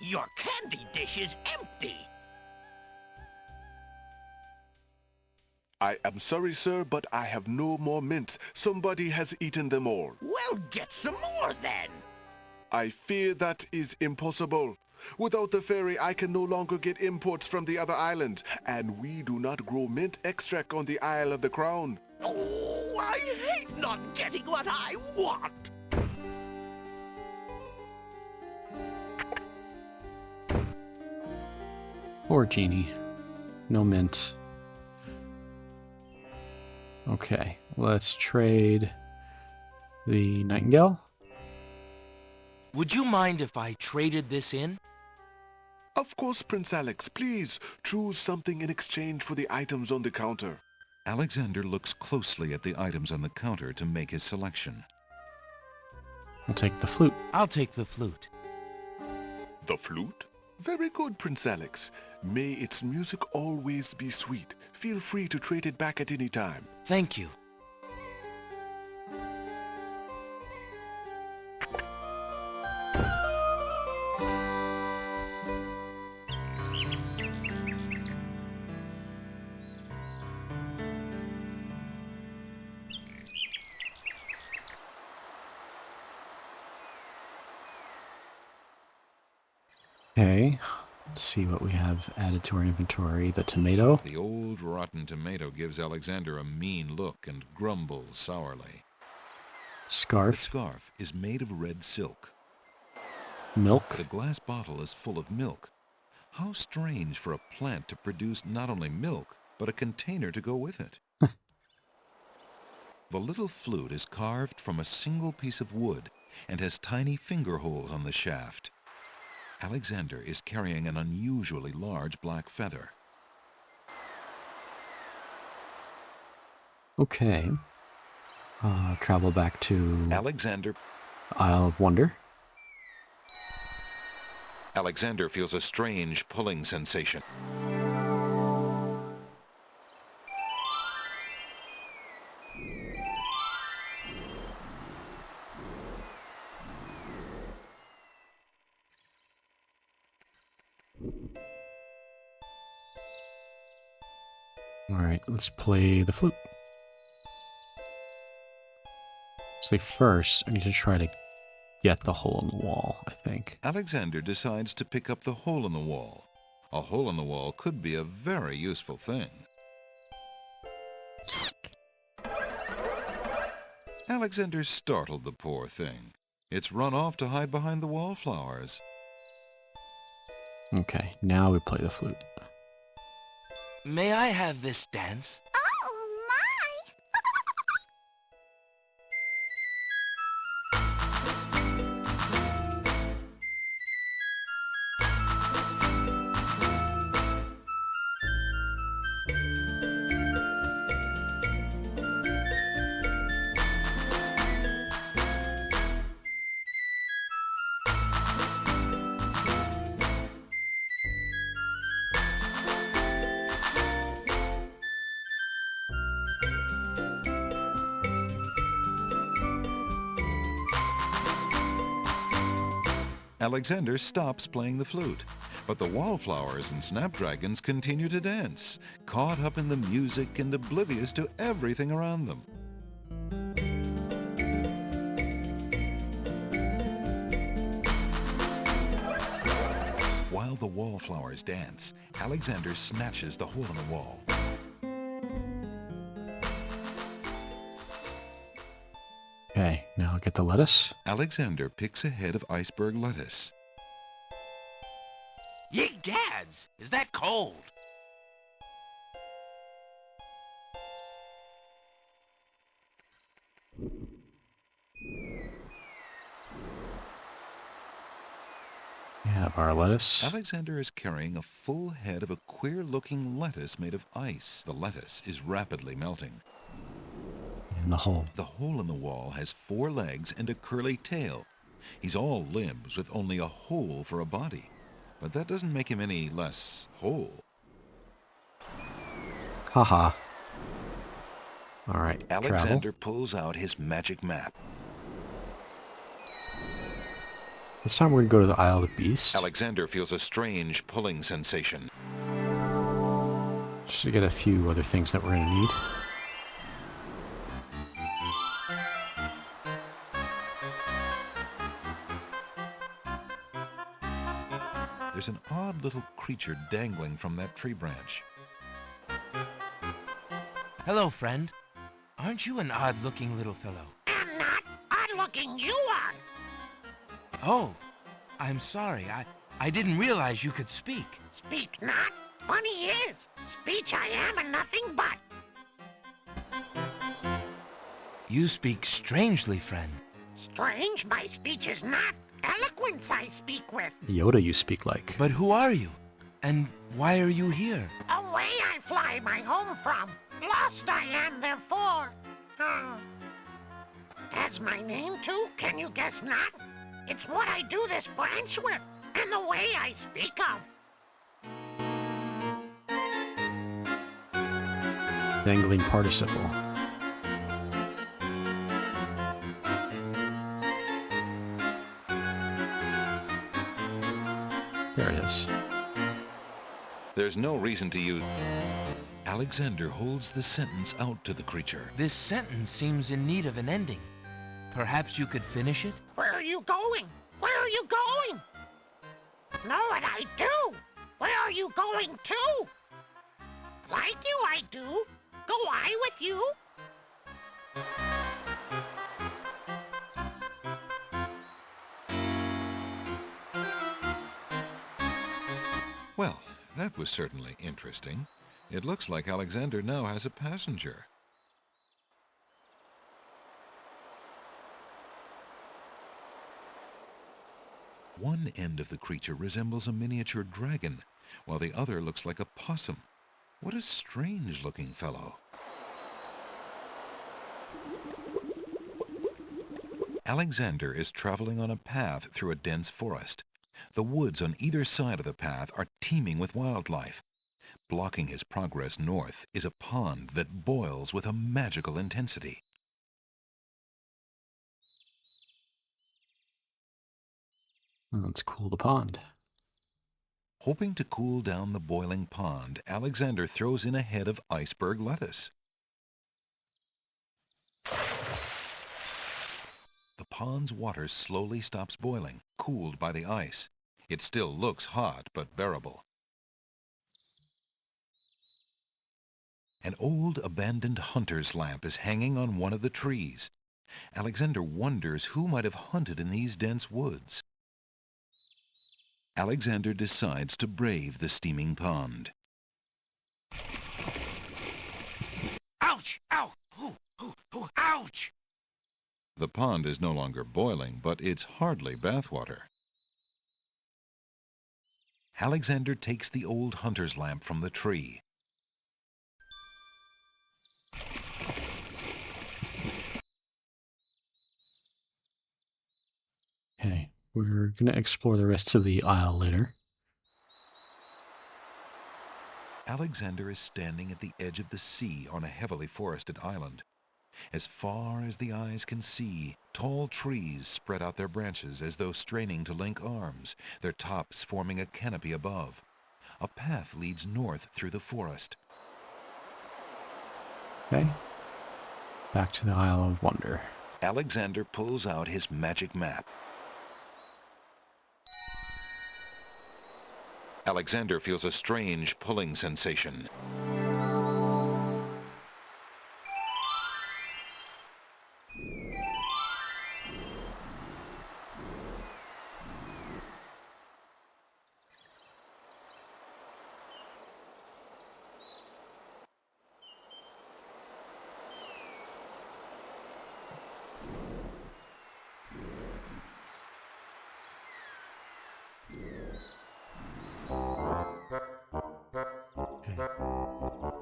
Your candy dish is empty. I am sorry, sir, but I have no more mints. Somebody has eaten them all. Well, get some more then. I fear that is impossible. Without the ferry, I can no longer get imports from the other islands, and we do not grow mint extract on the Isle of the Crown. Oh, I hate not getting what I want. Poor genie. No mint. Okay, let's trade the nightingale. Would you mind if I traded this in? Of course, Prince Alex. Please choose something in exchange for the items on the counter. Alexander looks closely at the items on the counter to make his selection. I'll take the flute. I'll take the flute. The flute? Very good, Prince Alex. May its music always be sweet. Feel free to trade it back at any time. Thank you. Okay, let's see what we have added to our inventory. The tomato. The old rotten tomato gives Alexander a mean look and grumbles sourly. The Scarf. scarf is made of red silk. Milk. The glass bottle is full of milk. How strange for a plant to produce not only milk, but a container to go with it. The little flute is carved from a single piece of wood and has tiny finger holes on the shaft. Alexander is carrying an unusually large black feather. Okay. Travel back to Alexander Isle of Wonder. Alexander feels a strange pulling sensation. Alright, let's play the flute. So first, I need to try to get the hole in the wall, I think. Alexander decides to pick up the hole in the wall. A hole in the wall could be a very useful thing. Alexander startled the poor thing. It's run off to hide behind the wallflowers. Okay, now we play the flute. May I have this dance? Oh, my! Alexander stops playing the flute, but the wallflowers and snapdragons continue to dance, caught up in the music and oblivious to everything around them. While the wallflowers dance, Alexander snatches the hole in the wall. Okay, now get the lettuce. Alexander picks a head of iceberg lettuce. Ye gads! Is that cold? We have our lettuce. Alexander is carrying a full head of a queer-looking lettuce made of ice. The lettuce is rapidly melting. And the hole. The hole in the wall has 4 legs and a curly tail. He's all limbs with only a hole for a body. But that doesn't make him any less whole. Haha. Alright, Alexander pulls out his magic map. This time we're going to go to the Isle of the Beast. Alexander feels a strange pulling sensation. Just to get a few other things that we're going to need. There's an odd little creature dangling from that tree branch. Hello, friend. Aren't you an odd-looking little fellow? I'm not odd-looking, you are. Oh, I'm sorry. I didn't realize you could speak. Speak not. Funny is, speech I am and nothing but. You speak strangely, friend. Strange, my speech is not. Eloquence I speak with. Yoda you speak like. But who are you? And why are you here? Away I fly my home from. Lost I am therefore. That's my name too, can you guess not? It's what I do this branch with, and the way I speak of. dangling participle. There it is. There's no reason to use... Alexander holds the sentence out to the creature. This sentence seems in need of an ending. Perhaps you could finish it? Where are you going? Where are you going? Know what I do? Where are you going to? Like you, I do. Go I with you? Well, that was certainly interesting. It looks like Alexander now has a passenger. One end of the creature resembles a miniature dragon, while the other looks like a possum. What a strange-looking fellow. Alexander is traveling on a path through a dense forest. The woods on either side of the path are teeming with wildlife. Blocking his progress north is a pond that boils with a magical intensity. Let's cool the pond. Hoping to cool down the boiling pond, Alexander throws in a head of iceberg lettuce. The pond's water slowly stops boiling, cooled by the ice. It still looks hot, but bearable. An old abandoned hunter's lamp is hanging on one of the trees. Alexander wonders who might have hunted in these dense woods. Alexander decides to brave the steaming pond. Ouch! Ow! Ooh, ooh, ooh, ouch! The pond is no longer boiling, but it's hardly bathwater. Alexander takes the old hunter's lamp from the tree. Okay, we're going to explore the rest of the isle later. Alexander is standing at the edge of the sea on a heavily forested island. As far as the eyes can see, tall trees spread out their branches as though straining to link arms, their tops forming a canopy above. A path leads north through the forest. Okay, back to the Isle of Wonder. Alexander pulls out his magic map. Alexander feels a strange pulling sensation.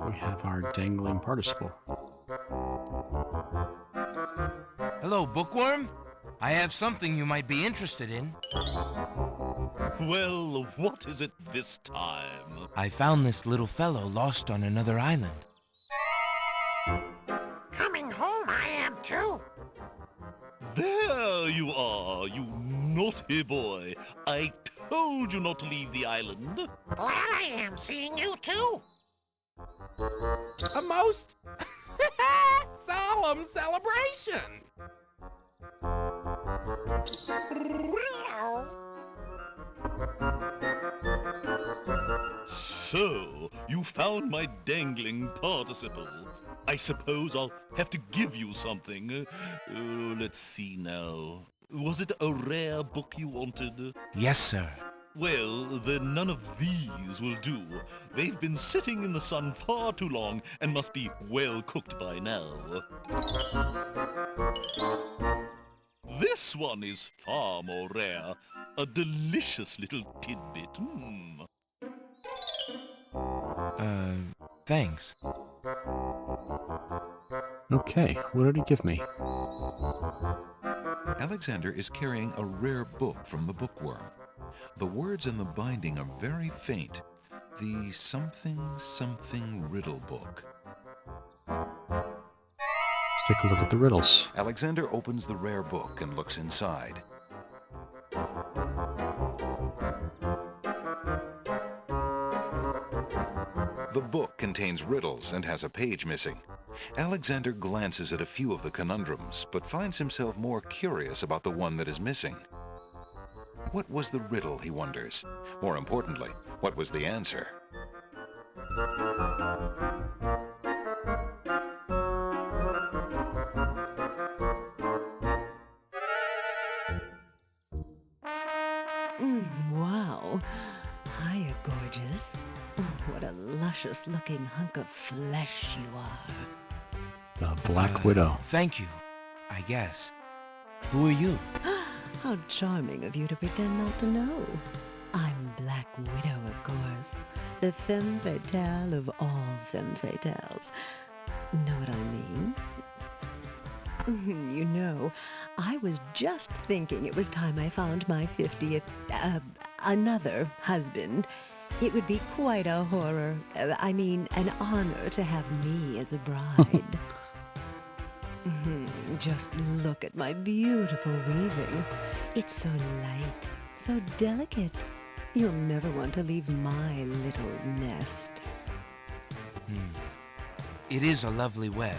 We have our dangling participle. Hello, bookworm. I have something you might be interested in. Well, what is it this time? I found this little fellow lost on another island. Coming home I am too. There you are, you naughty boy. I told you not to leave the island. Glad I am seeing you too. A most solemn celebration. So, you found my dangling participle. I suppose I'll have to give you something. Let's see now. Was it a rare book you wanted? Yes, sir. Well, then none of these will do. They've been sitting in the sun far too long and must be well cooked by now. This one is far more rare. A delicious little tidbit. Thanks. Okay, what did he give me? Alexander is carrying a rare book from the bookworm. The words in the binding are very faint. The something something riddle book. take a look at the riddles. Alexander opens the rare book and looks inside. The book contains riddles and has a page missing. Alexander glances at a few of the conundrums, but finds himself more curious about the one that is missing. What was the riddle, he wonders? More importantly, what was the answer? Wow. Hiya, gorgeous. What a luscious-looking hunk of flesh you are. The Black Widow. Thank you, I guess. Who are you? How charming of you to pretend not to know. I'm Black Widow, of course. The femme fatale of all femme fatales. Know what I mean? You know, I was just thinking it was time I found my 50th, another husband. It would be quite a horror, an honor to have me as a bride. Just look at my beautiful weaving. It's so light, so delicate. You'll never want to leave my little nest. It is a lovely web,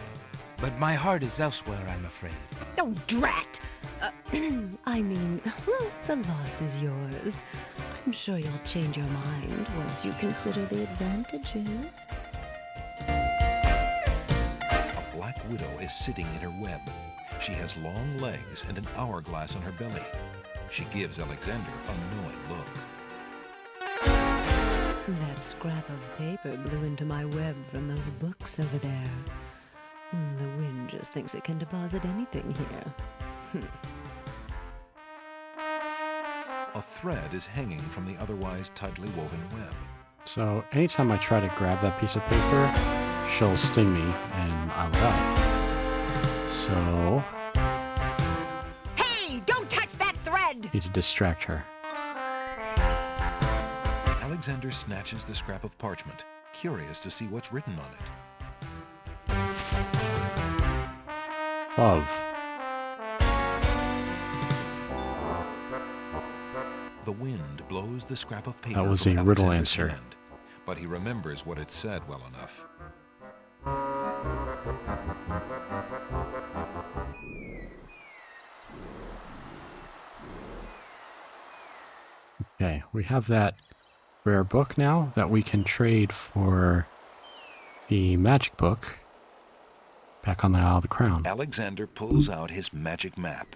but my heart is elsewhere, I'm afraid. Oh, drat! The loss is yours. I'm sure you'll change your mind once you consider the advantages. A black widow is sitting in her web. She has long legs and an hourglass on her belly. She gives Alexander a knowing look. That scrap of paper blew into my web from those books over there. The wind just thinks it can deposit anything here. A thread is hanging from the otherwise tightly woven web. So anytime I try to grab that piece of paper, she'll sting me and I'll die. So... Hey, don't touch that thread! Need to distract her. Alexander snatches the scrap of parchment, curious to see what's written on it. Love. The wind blows the scrap of paper. That was from a riddle Alexander's answer. hand, but he remembers what it said well enough. Okay, we have that rare book now that we can trade for the magic book back on the Isle of the Crown. Alexander pulls out his magic map.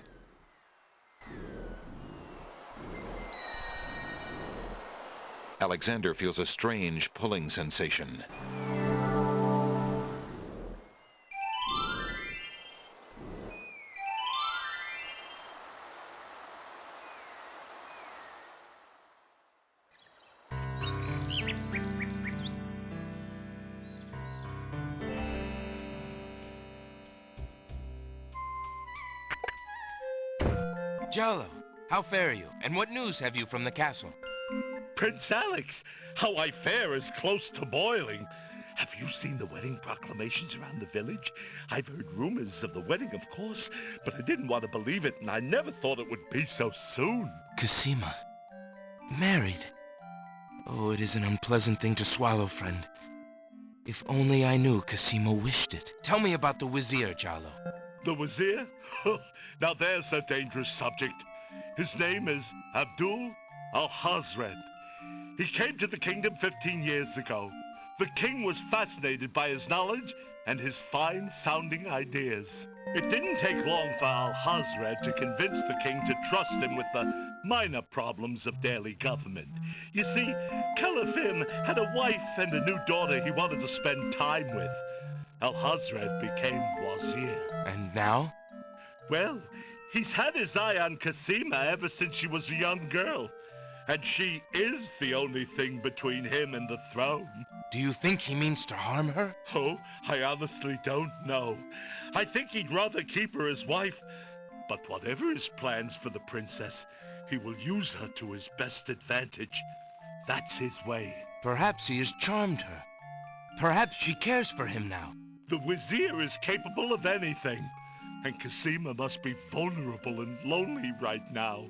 Alexander feels a strange pulling sensation. Jalo, how fare you? And what news have you from the castle? Prince Alex, how I fare is close to boiling. Have you seen the wedding proclamations around the village? I've heard rumors of the wedding, of course, but I didn't want to believe it, and I never thought it would be so soon. Cassima. Married. Oh, it is an unpleasant thing to swallow, friend. If only I knew Cassima wished it. Tell me about the Vizier, Jalo. The Vizier? Now there's a dangerous subject. His name is Vizier Alhazred. He came to the kingdom 15 years ago. The king was fascinated by his knowledge and his fine-sounding ideas. It didn't take long for Alhazred to convince the king to trust him with the minor problems of daily government. You see, Caliph had a wife and a new daughter he wanted to spend time with. Alhazred became Vizier. And now? Well, he's had his eye on Cassima ever since she was a young girl. And she is the only thing between him and the throne. Do you think he means to harm her? Oh, I honestly don't know. I think he'd rather keep her as wife. But whatever his plans for the princess, he will use her to his best advantage. That's his way. Perhaps he has charmed her. Perhaps she cares for him now. The Vizier is capable of anything, and Cassima must be vulnerable and lonely right now.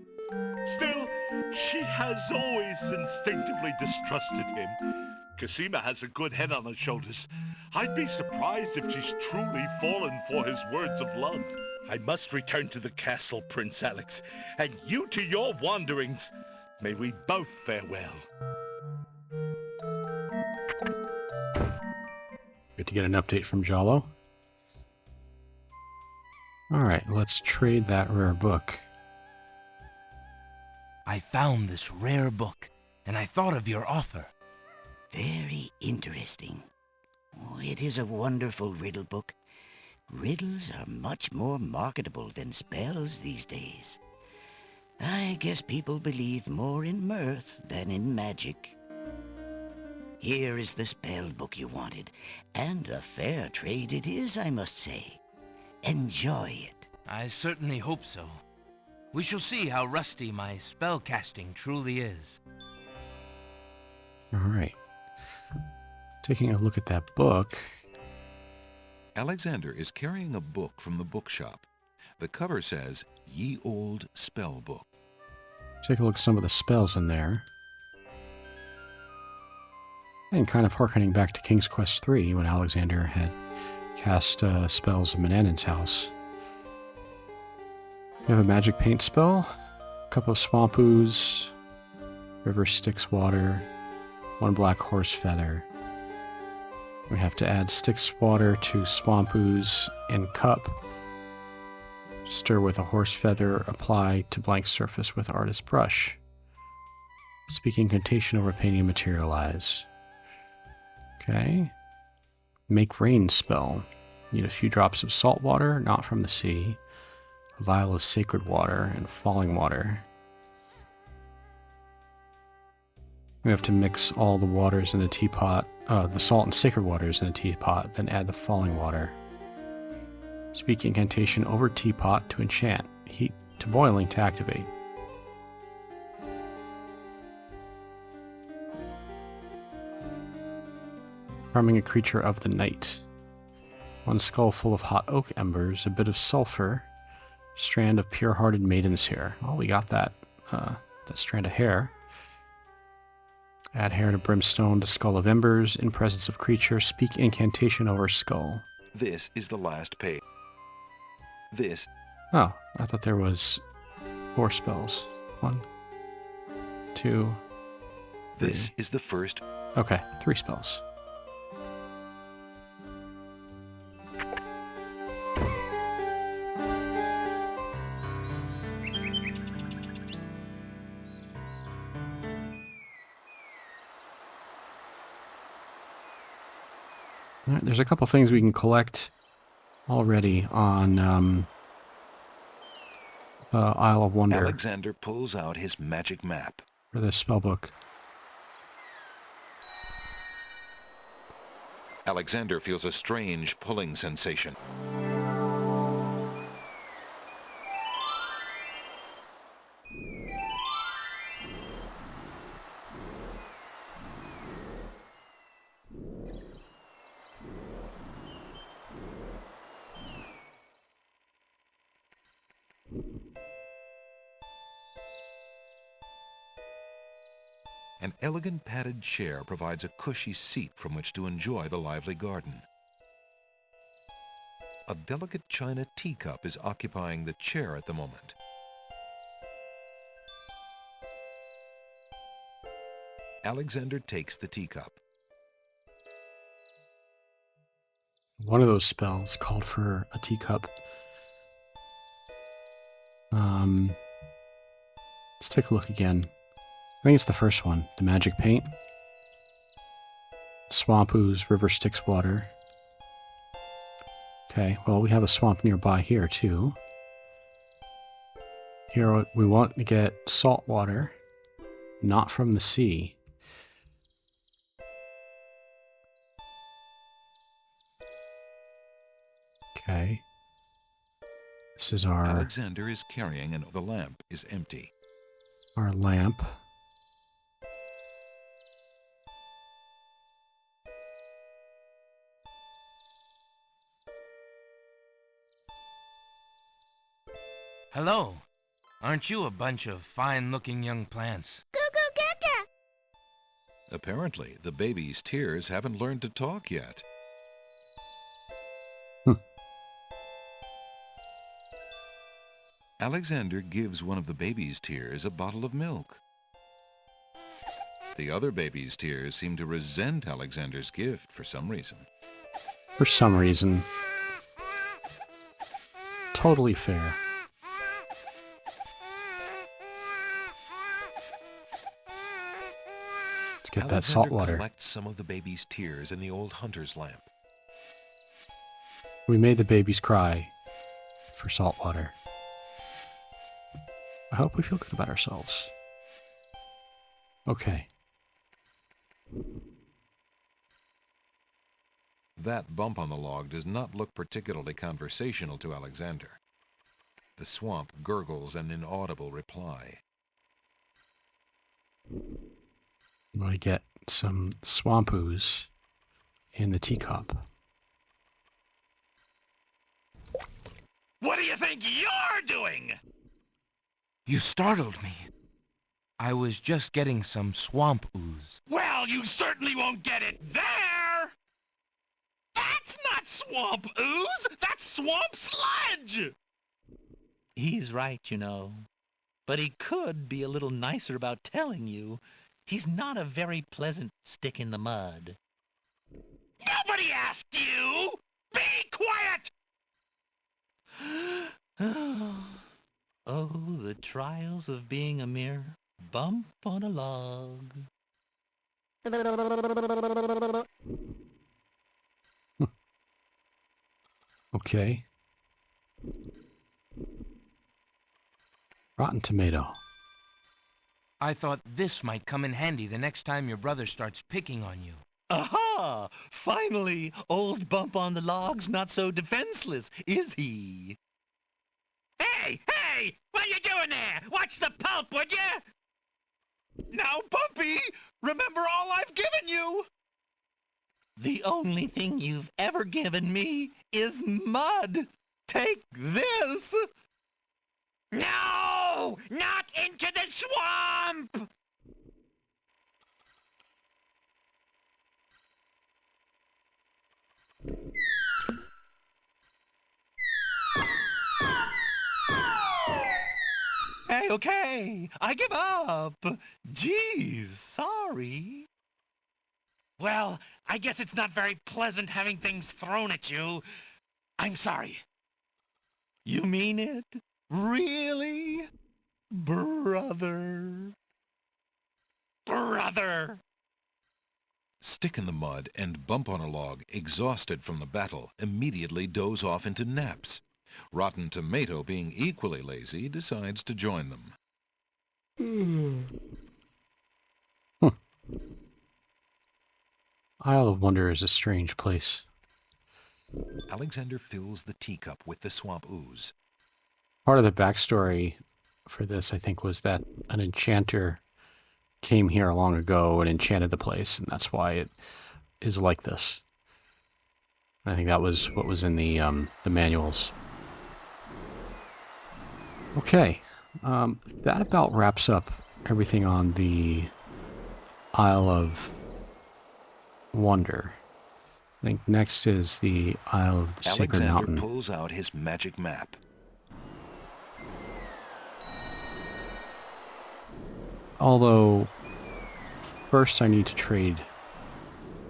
Still, she has always instinctively distrusted him. Cassima has a good head on her shoulders. I'd be surprised if she's truly fallen for his words of love. I must return to the castle, Prince Alex, and you to your wanderings. May we both fare well. Good to get an update from Jalo. Alright, let's trade that rare book. I found this rare book, and I thought of your offer. Very interesting. Oh, it is a wonderful riddle book. Riddles are much more marketable than spells these days. I guess people believe more in mirth than in magic. Here is the spell book you wanted, and a fair trade it is, I must say. Enjoy it. I certainly hope so. We shall see how rusty my spellcasting truly is. Alright. Taking a look at that book. Alexander is carrying a book from the bookshop. The cover says, Ye Old Spell Book. Take a look at some of the spells in there. And kind of harkening back to King's Quest III, when Alexander had cast spells in Manannan's house. We have a magic paint spell, a couple of swamp ooze, river Styx water, one black horse feather. We have to add Styx water to swamp ooze and cup. Stir with a horse feather, apply to blank surface with artist brush. Speak incantation over painting materialize. Okay. Make rain spell. Need a few drops of salt water, not from the sea. A vial of sacred water and falling water. We have to mix all the waters in the teapot, the salt and sacred waters in the teapot, then add the falling water. Speak incantation over teapot to enchant. Heat to boiling to activate. Harming a creature of the night. One skull full of hot oak embers, a bit of sulfur, strand of pure-hearted maiden's hair. Oh, we got that strand of hair. Add hair to brimstone to skull of embers. In presence of creature, speak incantation over skull. This is the last page. This. Oh, I thought there was 4 spells. 1, 2, 3. This is the first. Okay, 3 spells. Alright, there's a couple things we can collect already on Isle of Wonder. Alexander pulls out his magic map. For the spellbook. Alexander feels a strange pulling sensation. An elegant padded chair provides a cushy seat from which to enjoy the lively garden. A delicate china teacup is occupying the chair at the moment. Alexander takes the teacup. One of those spells called for a teacup. Let's take a look again. I think it's the first one, the magic paint. Swamp ooze, river Styx water. Okay, well, we have a swamp nearby here, too. Here we want to get salt water, not from the sea. Okay. This is our... Alexander is carrying and the lamp is empty. Our lamp. Hello. Aren't you a bunch of fine-looking young plants? Goo-goo gaga. Apparently, the baby's tears haven't learned to talk yet. Alexander gives one of the baby's tears a bottle of milk. The other baby's tears seem to resent Alexander's gift for some reason. For some reason. Totally fair. Let's get that salt Alexander water. collects some of the baby's tears in the old hunter's lamp. We made the babies cry for salt water. I hope we feel good about ourselves. Okay. That bump on the log does not look particularly conversational to Alexander. The swamp gurgles an inaudible reply. We get some swamp ooze in the teacup. What do you think you're doing? You startled me. I was just getting some swamp ooze. Well, you certainly won't get it there! That's not swamp ooze! That's swamp sludge! He's right, you know. But he could be a little nicer about telling you. He's not a very pleasant stick in the mud. Nobody asked you! Be quiet! Oh, the trials of being a mere bump on a log. Okay. Rotten tomato. I thought this might come in handy the next time your brother starts picking on you. Aha! Finally, old Bump on the Log's not so defenseless, is he? Hey! Hey! What you doing there? Watch the pulp, would you? Now, Bumpy, remember all I've given you! The only thing you've ever given me is mud. Take this! No! Not into the swamp! Hey, okay, I give up. Geez, sorry. Well, I guess it's not very pleasant having things thrown at you. I'm sorry. You mean it? Really? Brother. Brother. Stick in the mud and Bump on a Log, exhausted from the battle, immediately doze off into naps. Rotten Tomato, being equally lazy, decides to join them. Isle of Wonder is a strange place. Alexander fills the teacup with the swamp ooze. Part of the backstory for this, I think, was that an enchanter came here long ago and enchanted the place, and that's why it is like this. I think that was what was in the manuals. Okay, that about wraps up everything on the Isle of Wonder. I think next is the Isle of the Sacred Alexander Mountain. pulls out his magic map. Although, first I need to trade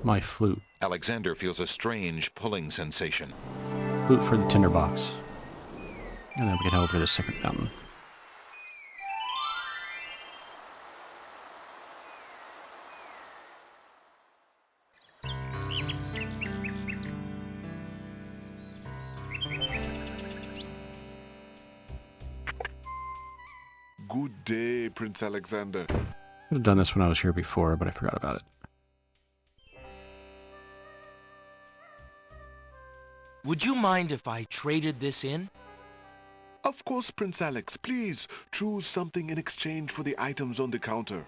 my flute. Alexander feels a strange pulling sensation. Flute for the tinderbox. And then we can head over to the Sacred Mountain. Good day, Prince Alexander. I could have done this when I was here before, but I forgot about it. Would you mind if I traded this in? Of course, Prince Alex. Please, choose something in exchange for the items on the counter.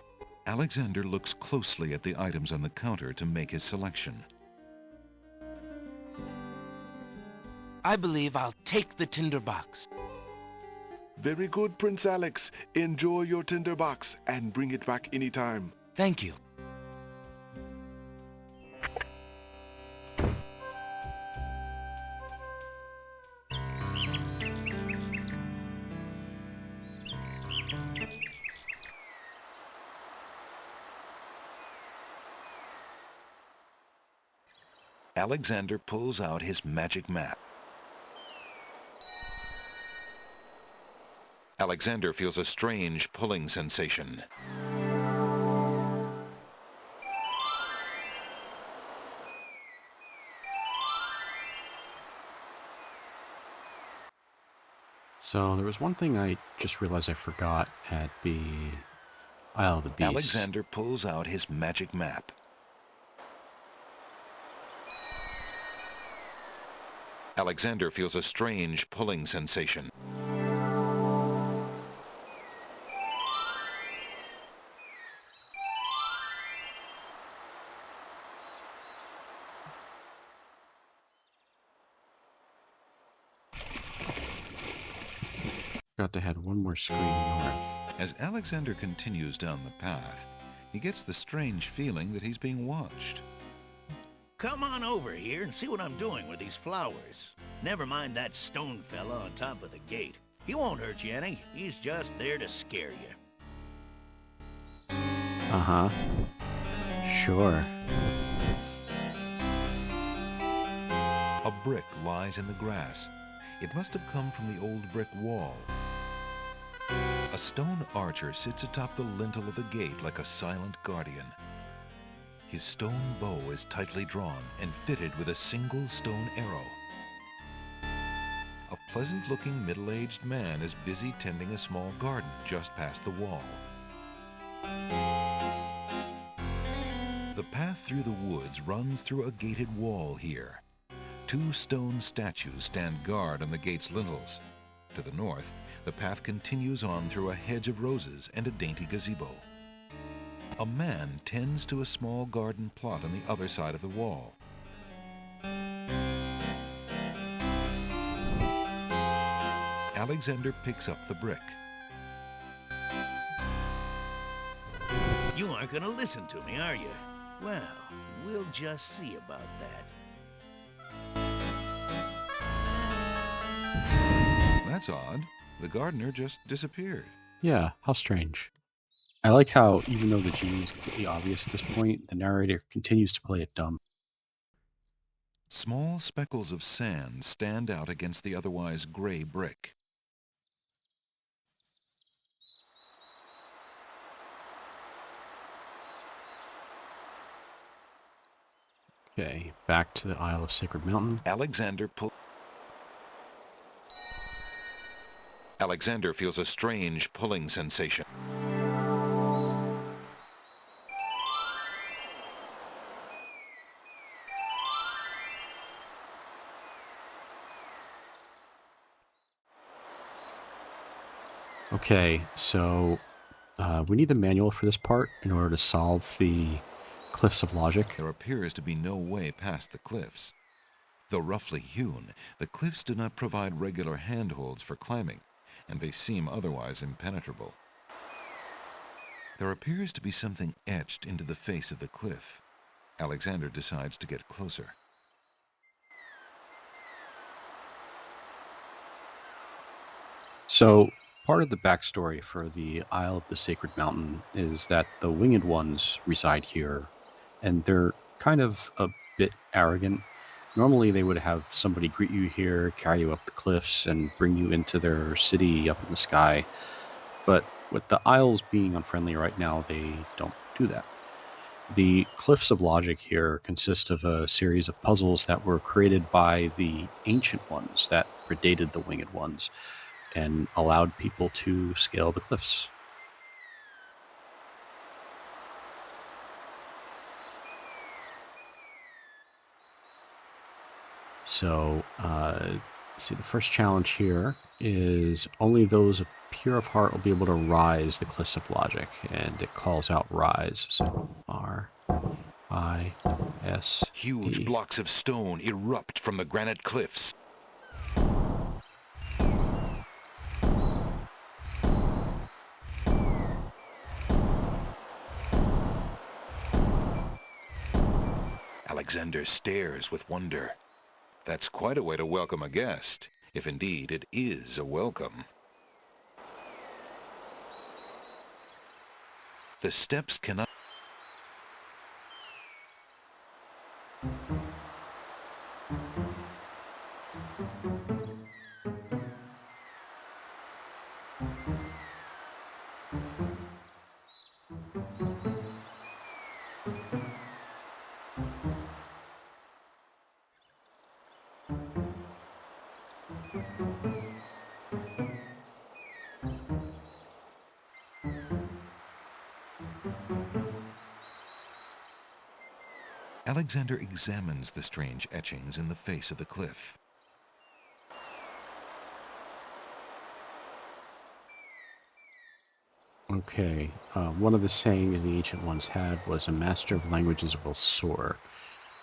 Alexander looks closely at the items on the counter to make his selection. I believe I'll take the tinderbox. Very good, Prince Alex. Enjoy your tinderbox and bring it back anytime. Thank you. Alexander pulls out his magic map. Alexander feels a strange pulling sensation. So there was one thing I just realized I forgot at the Isle of the Beast. Alexander pulls out his magic map. Alexander feels a strange pulling sensation. Forgot to have one more screen north. As Alexander continues down the path, he gets the strange feeling that he's being watched. Come on over here and see what I'm doing with these flowers. Never mind that stone fella on top of the gate. He won't hurt you any. He's just there to scare you. Uh-huh. Sure. A brick lies in the grass. It must have come from the old brick wall. A stone archer sits atop the lintel of the gate like a silent guardian. His stone bow is tightly drawn and fitted with a single stone arrow. A pleasant-looking middle-aged man is busy tending a small garden just past the wall. The path through the woods runs through a gated wall here. 2 stone statues stand guard on the gate's lintels. To the north, the path continues on through a hedge of roses and a dainty gazebo. A man tends to a small garden plot on the other side of the wall. Alexander picks up the brick. You aren't gonna listen to me, are you? Well, we'll just see about that. That's odd. The gardener just disappeared. Yeah, how strange. I like how, even though the genie is completely obvious at this point, the narrator continues to play it dumb. Small speckles of sand stand out against the otherwise gray brick. Okay, back to the Isle of Sacred Mountain. Alexander feels a strange pulling sensation. Okay, so we need the manual for this part in order to solve the Cliffs of Logic. There appears to be no way past the cliffs. Though roughly hewn, the cliffs do not provide regular handholds for climbing, and they seem otherwise impenetrable. There appears to be something etched into the face of the cliff. Alexander decides to get closer. So, part of the backstory for the Isle of the Sacred Mountain is that the Winged Ones reside here, and they're kind of a bit arrogant. Normally they would have somebody greet you here, carry you up the cliffs, and bring you into their city up in the sky. But with the Isles being unfriendly right now, they don't do that. The Cliffs of Logic here consist of a series of puzzles that were created by the Ancient Ones that predated the Winged Ones, and allowed people to scale the cliffs. So, see, the first challenge here is only those pure of heart will be able to rise the Cliffs of Logic, and it calls out rise. So, R-I-S. Huge blocks of stone erupt from the granite cliffs. Alexander stares with wonder. That's quite a way to welcome a guest, if indeed it is a welcome. The steps cannot... Alexander examines the strange etchings in the face of the cliff. Okay, one of the sayings the ancient ones had was, "A master of languages will soar."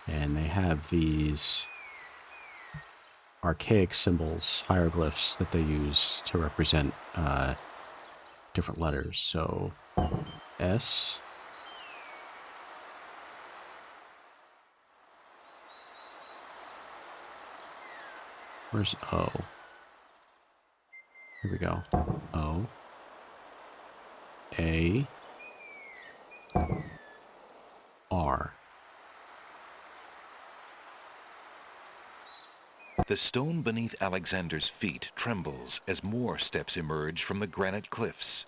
And they have these archaic symbols, hieroglyphs, that they use to represent different letters. So, S. Where's O? Here we go. O. A. R. The stone beneath Alexander's feet trembles as more steps emerge from the granite cliffs.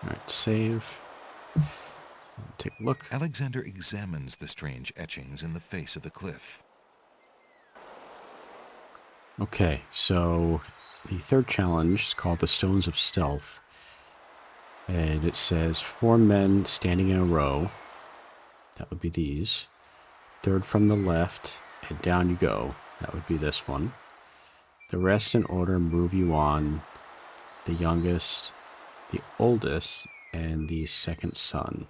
Alright, save. Take a look. Alexander examines the strange etchings in the face of the cliff. Okay, so the third challenge is called the Stones of Stealth. And it says 4 men standing in a row. That would be these. Third from the left, and down you go. That would be this one. The rest in order move you on. The youngest, the oldest, and the second son.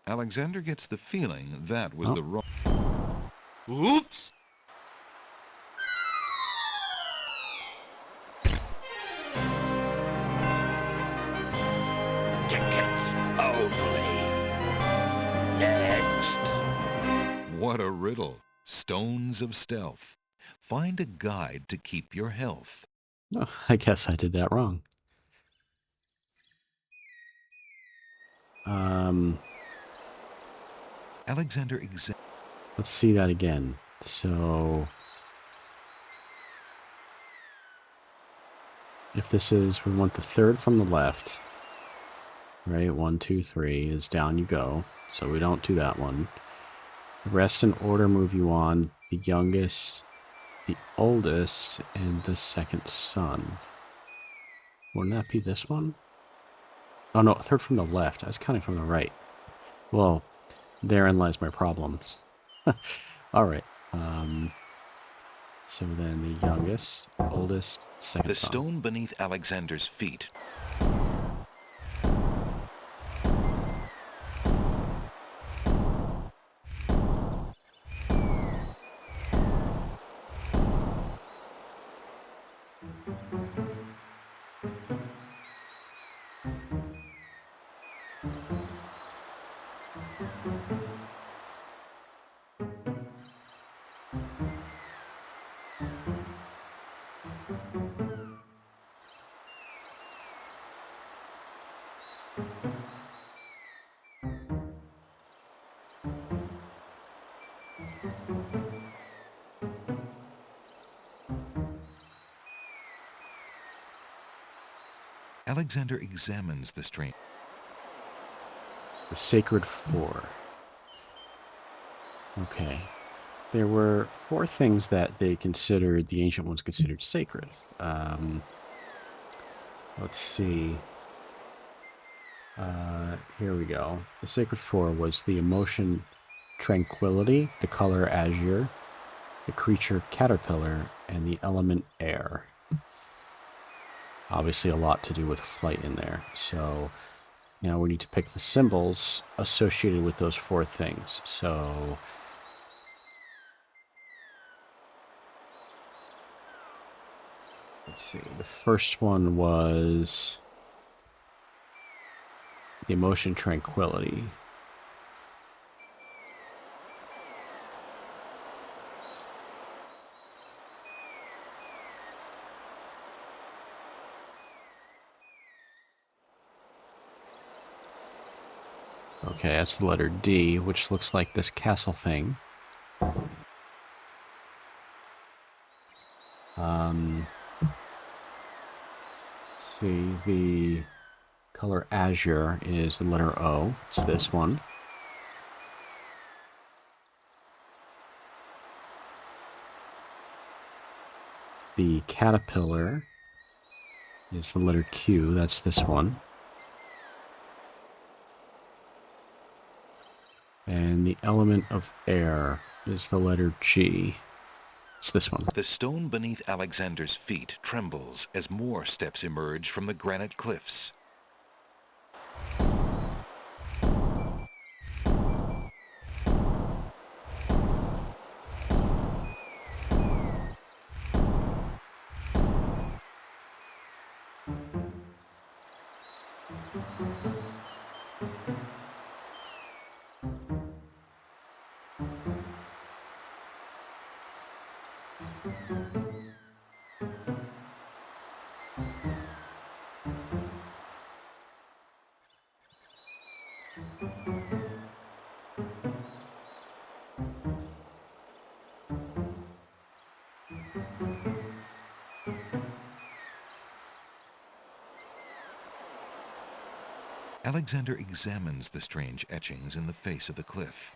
Alexander gets the feeling that was the wrong... Oops! Tickets only. Next. What a riddle. Stones of Stealth. Find a guide to keep your health. Oh, I guess I did that wrong. Alexander Let's see that again. So, if this is, we want the third from the left, right? 1, 2, 3 is down you go. So we don't do that one. The rest in order move you on. The youngest, the oldest, and the second son. Wouldn't that be this one? Oh no, third from the left. I was counting from the right. Well, therein lies my problems. Alright. So then the youngest, oldest, second son. The stone beneath Alexander's feet. Alexander examines the strange. The Sacred Four. Okay. There were 4 things that the ancient ones considered sacred. Let's see. Here we go. The Sacred Four was the emotion tranquility, the color azure, the creature caterpillar, and the element air. Obviously a lot to do with flight in there. So now we need to pick the symbols associated with those 4 things. So let's see. The first one was the emotion tranquility. Okay, that's the letter D, which looks like this castle thing. Let's see, the color azure is the letter O. It's this one. The caterpillar is the letter Q. That's this one. And the element of air is the letter G. It's this one. The stone beneath Alexander's feet trembles as more steps emerge from the granite cliffs. Alexander examines the strange etchings in the face of the cliff.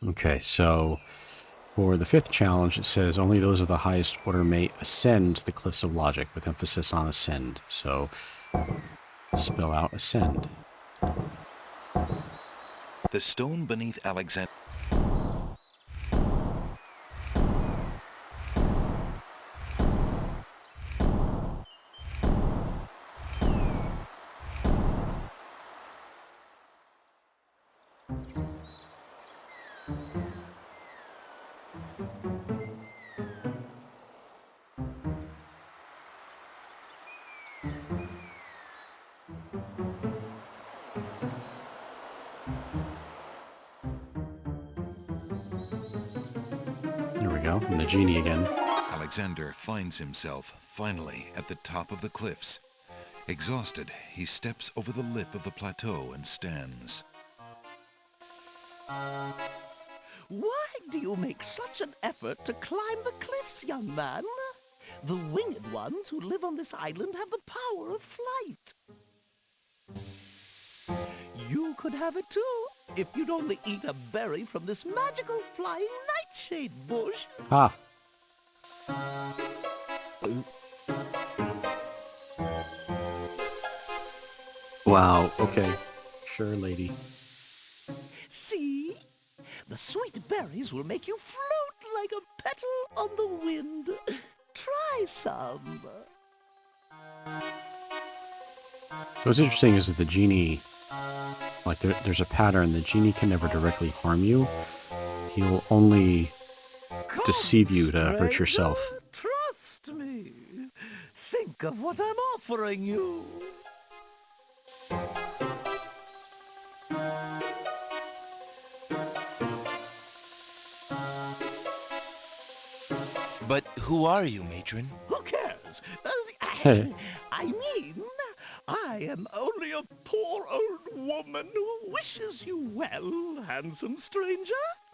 Okay, so for the 5th challenge, it says only those of the highest order may ascend the cliffs of logic, with emphasis on ascend. So spell out ascend. The stone beneath Alexander. There we go, and the genie again. Alexander finds himself finally at the top of the cliffs. Exhausted, he steps over the lip of the plateau and stands. Why do you make such an effort to climb the cliffs, young man? The winged ones who live on this island have the power of flight. You could have it too, if you'd only eat a berry from this magical flying nightshade bush. Ah. Wow, okay. Sure, lady. See? The sweet berries will make you float like a petal on the wind. Try some. What's interesting is that the genie, like there's a pattern. The genie can never directly harm you. He will only deceive you to hurt yourself. Trust me. Think of what I'm offering you. But who are you, matron? Who cares? Hey. I mean, I am only a poor old woman who wishes you well, handsome stranger.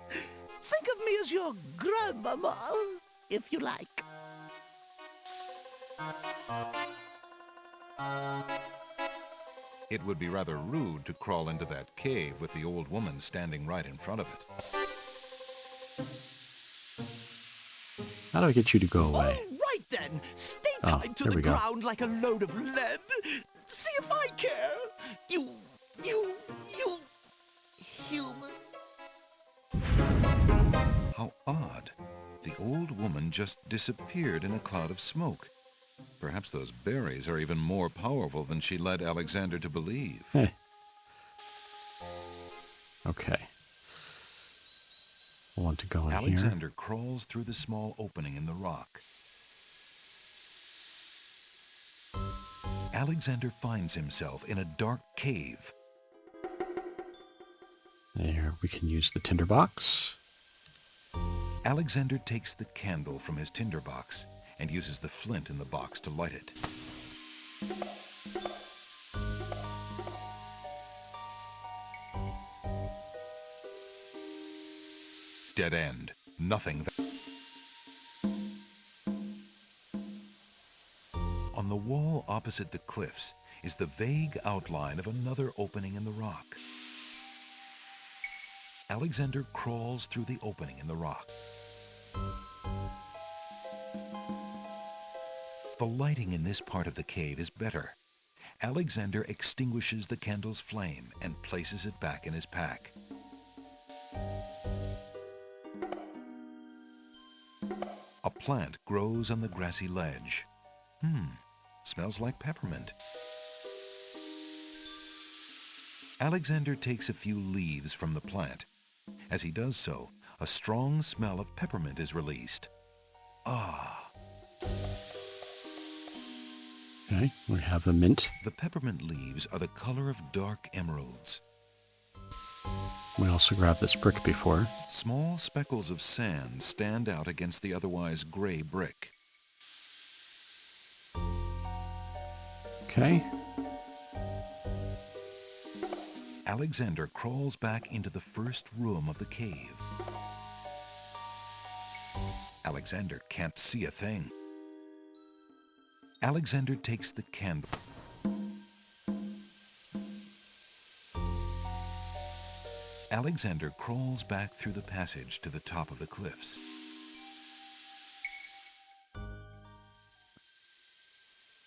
Think of me as your grandmama, if you like. It would be rather rude to crawl into that cave with the old woman standing right in front of it. How do I get you to go away? All right then, stay Oh, tied to there the we go. ground like a load of lead. See if I care. You human. How odd. The old woman just disappeared in a cloud of smoke. Perhaps those berries are even more powerful than she led Alexander to believe. Hey. Okay. I want to go in Alexander crawls through the small opening in the rock. Alexander finds himself in a dark cave. There, we can use the tinderbox. Alexander takes the candle from his tinderbox and uses the flint in the box to light it. Dead end. Nothing. On the wall opposite the cliffs is the vague outline of another opening in the rock. Alexander crawls through the opening in the rock. The lighting in this part of the cave is better. Alexander extinguishes the candle's flame and places it back in his pack. A plant grows on the grassy ledge. Smells like peppermint. Alexander takes a few leaves from the plant. As he does so, a strong smell of peppermint is released. Ah! Okay, we have the mint. The peppermint leaves are the color of dark emeralds. We also grabbed this brick before. Small speckles of sand stand out against the otherwise gray brick. Okay. Alexander crawls back into the first room of the cave. Alexander can't see a thing. Alexander takes the candle. Alexander crawls back through the passage to the top of the cliffs.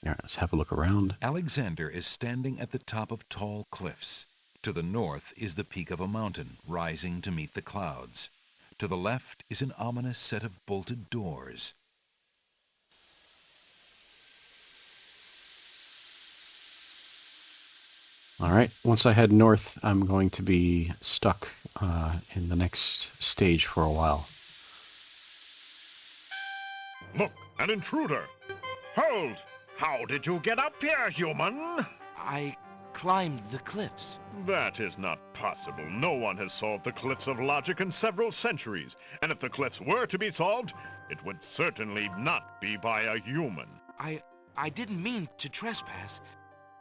All right, let's have a look around. Alexander is standing at the top of tall cliffs. To the north is the peak of a mountain, rising to meet the clouds. To the left is an ominous set of bolted doors. All right, once I head north, I'm going to be stuck in the next stage for a while. Look, an intruder! Hold! How did you get up here, human? I climbed the cliffs. That is not possible. No one has solved the cliffs of logic in several centuries. And if the cliffs were to be solved, it would certainly not be by a human. I didn't mean to trespass.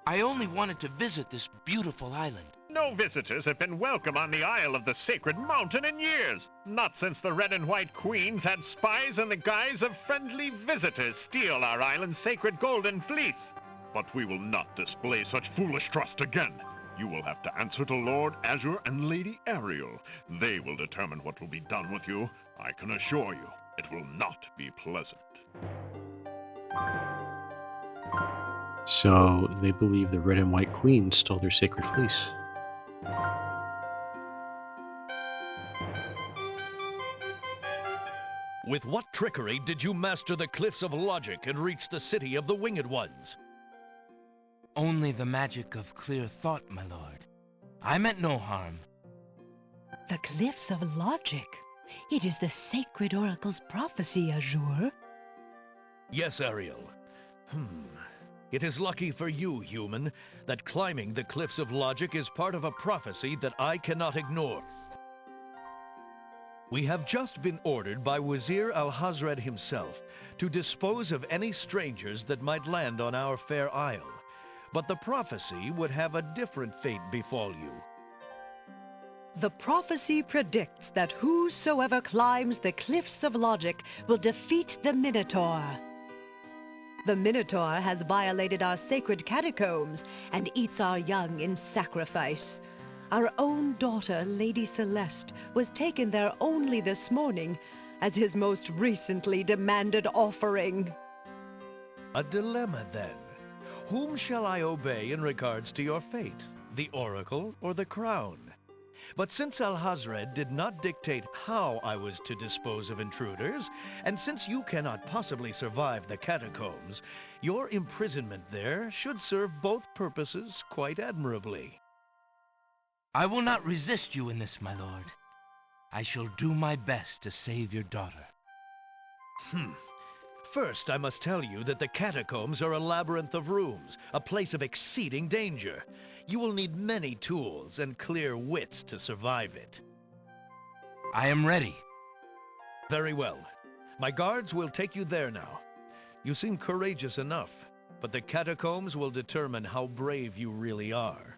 I only wanted to visit this beautiful island. No visitors have been welcome on the Isle of the Sacred Mountain in years. Not since the Red and White Queens had spies in the guise of friendly visitors steal our island's sacred golden fleece. But we will not display such foolish trust again. You will have to answer to Lord Azure and Lady Ariel. They will determine what will be done with you. I can assure you, it will not be pleasant. So they believe the Red and White Queen stole their sacred fleece. With what trickery did you master the cliffs of logic and reach the city of the Winged Ones? Only the magic of clear thought, my lord. I meant no harm. The cliffs of logic. It is the sacred oracle's prophecy, Azure. Yes, Ariel. It is lucky for you, human, that climbing the cliffs of logic is part of a prophecy that I cannot ignore. We have just been ordered by Vizier Alhazred himself to dispose of any strangers that might land on our fair isle. But the prophecy would have a different fate befall you. The prophecy predicts that whosoever climbs the cliffs of logic will defeat the Minotaur. The Minotaur has violated our sacred catacombs and eats our young in sacrifice. Our own daughter, Lady Celeste, was taken there only this morning as his most recently demanded offering. A dilemma, then. Whom shall I obey in regards to your fate? The Oracle or the Crown? But since Alhazred did not dictate how I was to dispose of intruders, and since you cannot possibly survive the catacombs, your imprisonment there should serve both purposes quite admirably. I will not resist you in this, my lord. I shall do my best to save your daughter. First, I must tell you that the catacombs are a labyrinth of rooms, a place of exceeding danger. You will need many tools and clear wits to survive it. I am ready. Very well. My guards will take you there now. You seem courageous enough, but the catacombs will determine how brave you really are.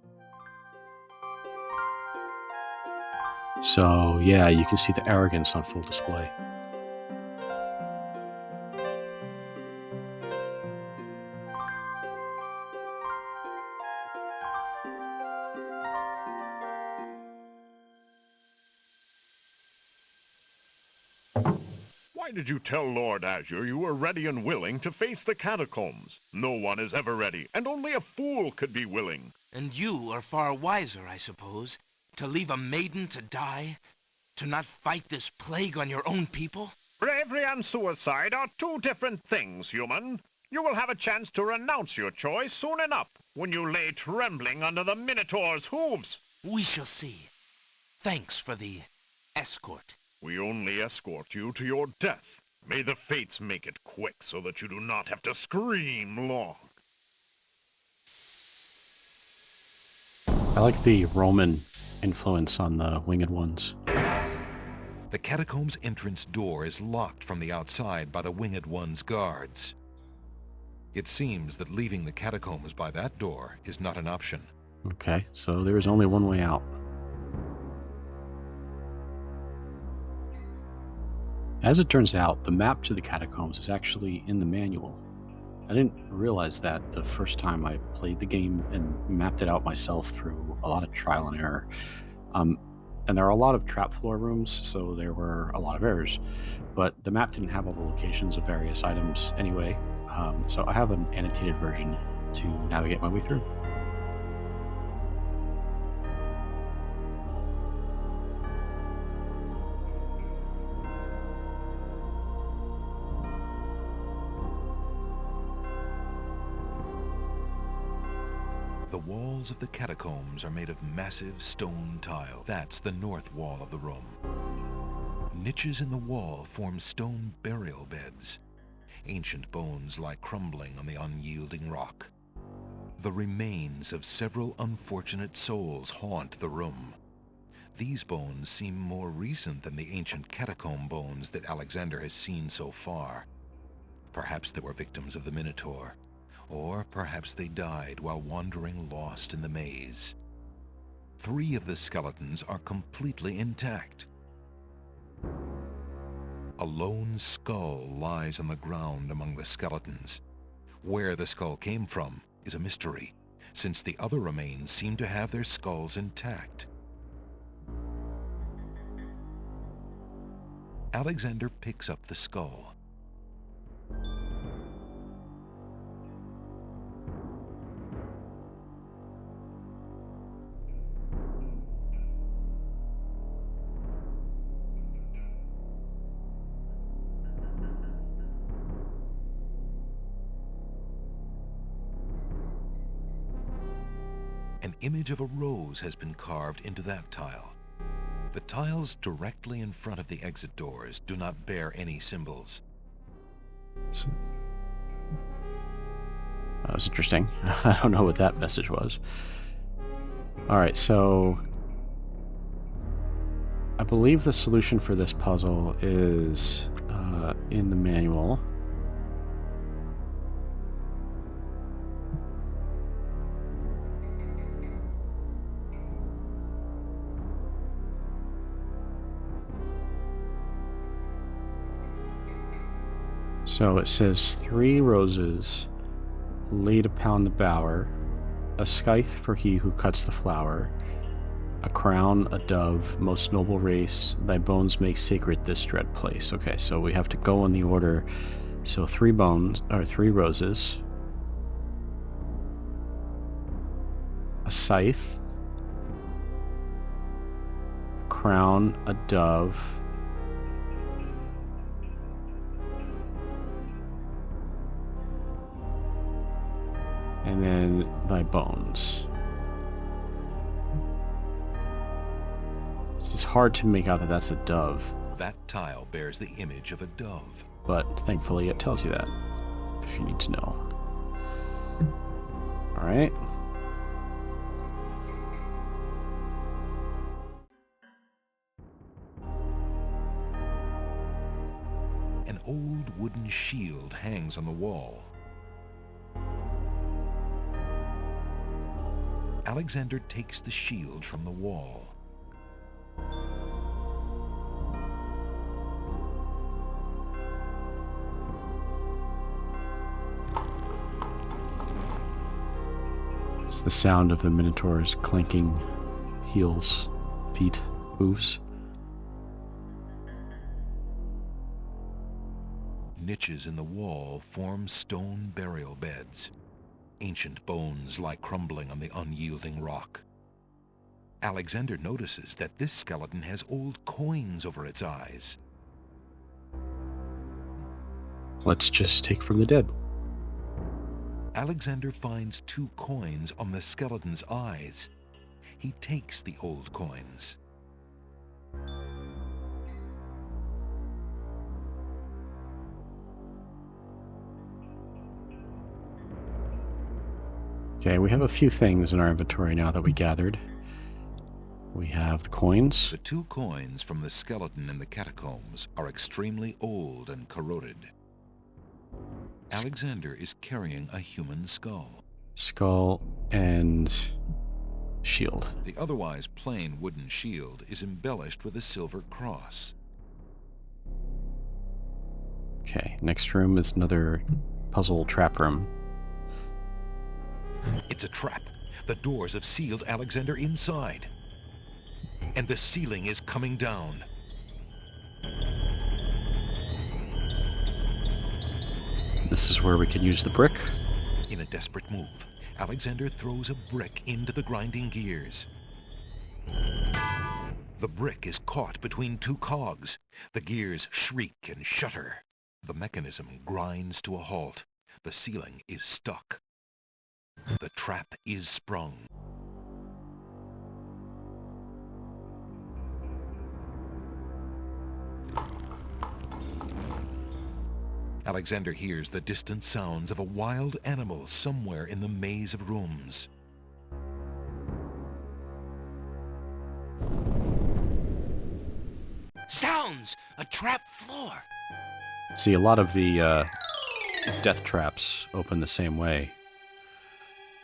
So, yeah, you can see the arrogance on full display. Why did you tell Lord Azure you were ready and willing to face the catacombs? No one is ever ready, and only a fool could be willing. And you are far wiser, I suppose, to leave a maiden to die? To not fight this plague on your own people? Bravery and suicide are two different things, human. You will have a chance to renounce your choice soon enough, when you lay trembling under the Minotaur's hooves. We shall see. Thanks for the escort. We only escort you to your death. May the fates make it quick so that you do not have to scream long. I like the Roman influence on the winged ones. The catacombs entrance door is locked from the outside by the Winged One's guards. It seems that leaving the catacombs by that door is not an option. Okay, so there is only one way out. As it turns out, the map to the catacombs is actually in the manual. I didn't realize that the first time I played the game and mapped it out myself through a lot of trial and error. And there are a lot of trap floor rooms, so there were a lot of errors. But the map didn't have all the locations of various items anyway, so I have an annotated version to navigate my way through. The walls of the catacombs are made of massive stone tile. That's the north wall of the room. Niches in the wall form stone burial beds. Ancient bones lie crumbling on the unyielding rock. The remains of several unfortunate souls haunt the room. These bones seem more recent than the ancient catacomb bones that Alexander has seen so far. Perhaps they were victims of the Minotaur. Or perhaps they died while wandering lost in the maze. 3 of the skeletons are completely intact. A lone skull lies on the ground among the skeletons. Where the skull came from is a mystery, since the other remains seem to have their skulls intact. Alexander picks up the skull. An image of a rose has been carved into that tile. The tiles directly in front of the exit doors do not bear any symbols. That was interesting. I don't know what that message was. Alright, so I believe the solution for this puzzle is in the manual. So it says 3 roses laid upon the bower, a scythe for he who cuts the flower, a crown, a dove, most noble race, thy bones make sacred this dread place. Okay, so we have to go in the order. So 3 roses, a scythe, a crown, a dove, and then thy bones. It's hard to make out that that's a dove. That tile bears the image of a dove. But thankfully it tells you that, if you need to know. Alright. An old wooden shield hangs on the wall. Alexander takes the shield from the wall. It's the sound of the Minotaur's clanking heels, feet, hooves. Niches in the wall form stone burial beds. Ancient bones lie crumbling on the unyielding rock. Alexander notices that this skeleton has old coins over its eyes. Let's just take from the dead. Alexander finds 2 coins on the skeleton's eyes. He takes the old coins. Okay, we have a few things in our inventory now that we gathered. We have the coins. The 2 coins from the skeleton in the catacombs are extremely old and corroded. Alexander is carrying a human skull. Skull and shield. The otherwise plain wooden shield is embellished with a silver cross. Okay, next room is another puzzle trap room. It's a trap. The doors have sealed Alexander inside. And the ceiling is coming down. This is where we can use the brick. In a desperate move, Alexander throws a brick into the grinding gears. The brick is caught between 2 cogs. The gears shriek and shudder. The mechanism grinds to a halt. The ceiling is stuck. The trap is sprung. Alexander hears the distant sounds of a wild animal somewhere in the maze of rooms. Sounds! A trap floor! See, a lot of the death traps open the same way.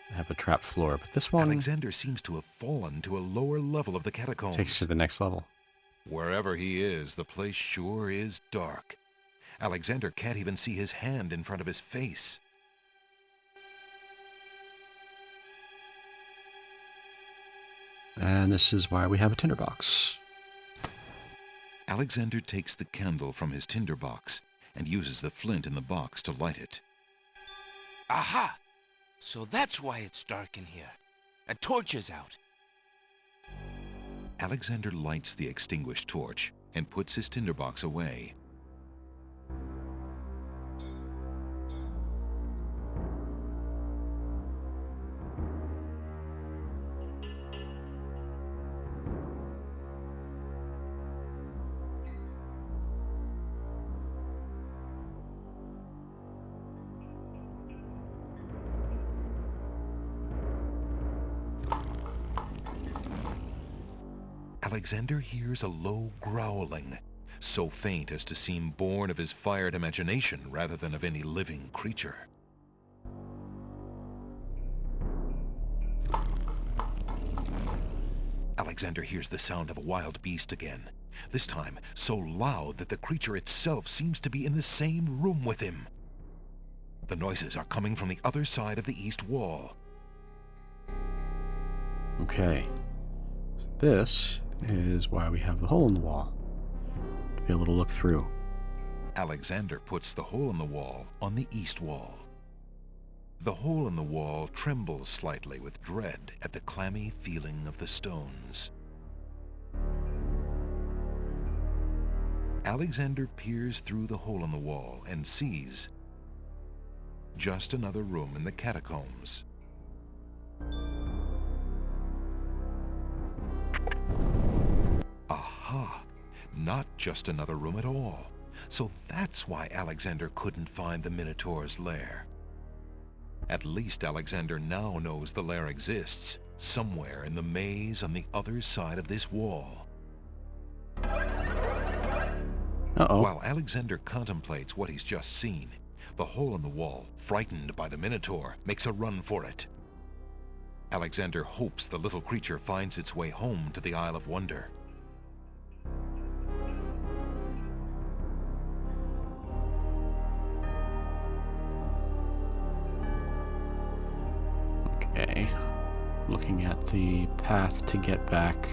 They have a trap floor, but this one Alexander seems to have fallen to a lower level of the catacombs. takes to the next level. Wherever he is, the place sure is dark. Alexander can't even see his hand in front of his face. And this is why we have a tinderbox. Alexander takes the candle from his tinderbox and uses the flint in the box to light it. Aha! So that's why it's dark in here. A torch is out. Alexander lights the extinguished torch and puts his tinderbox away. Alexander hears a low growling, so faint as to seem born of his fired imagination rather than of any living creature. Alexander hears the sound of a wild beast again. this time so loud that the creature itself seems to be in the same room with him. The noises are coming from the other side of the east wall. Okay. This is why we have the hole in the wall, to be able to look through. Alexander puts the hole in the wall on the east wall. The hole in the wall trembles slightly with dread at the clammy feeling of the stones. Alexander peers through the hole in the wall and sees just another room in the catacombs. Aha! Not just another room at all. So that's why Alexander couldn't find the Minotaur's lair. At least Alexander now knows the lair exists, somewhere in the maze on the other side of this wall. Uh-oh. While Alexander contemplates what he's just seen, the hole in the wall, frightened by the Minotaur, makes a run for it. Alexander hopes the little creature finds its way home to the Isle of Wonder. Okay. Looking at the path to get back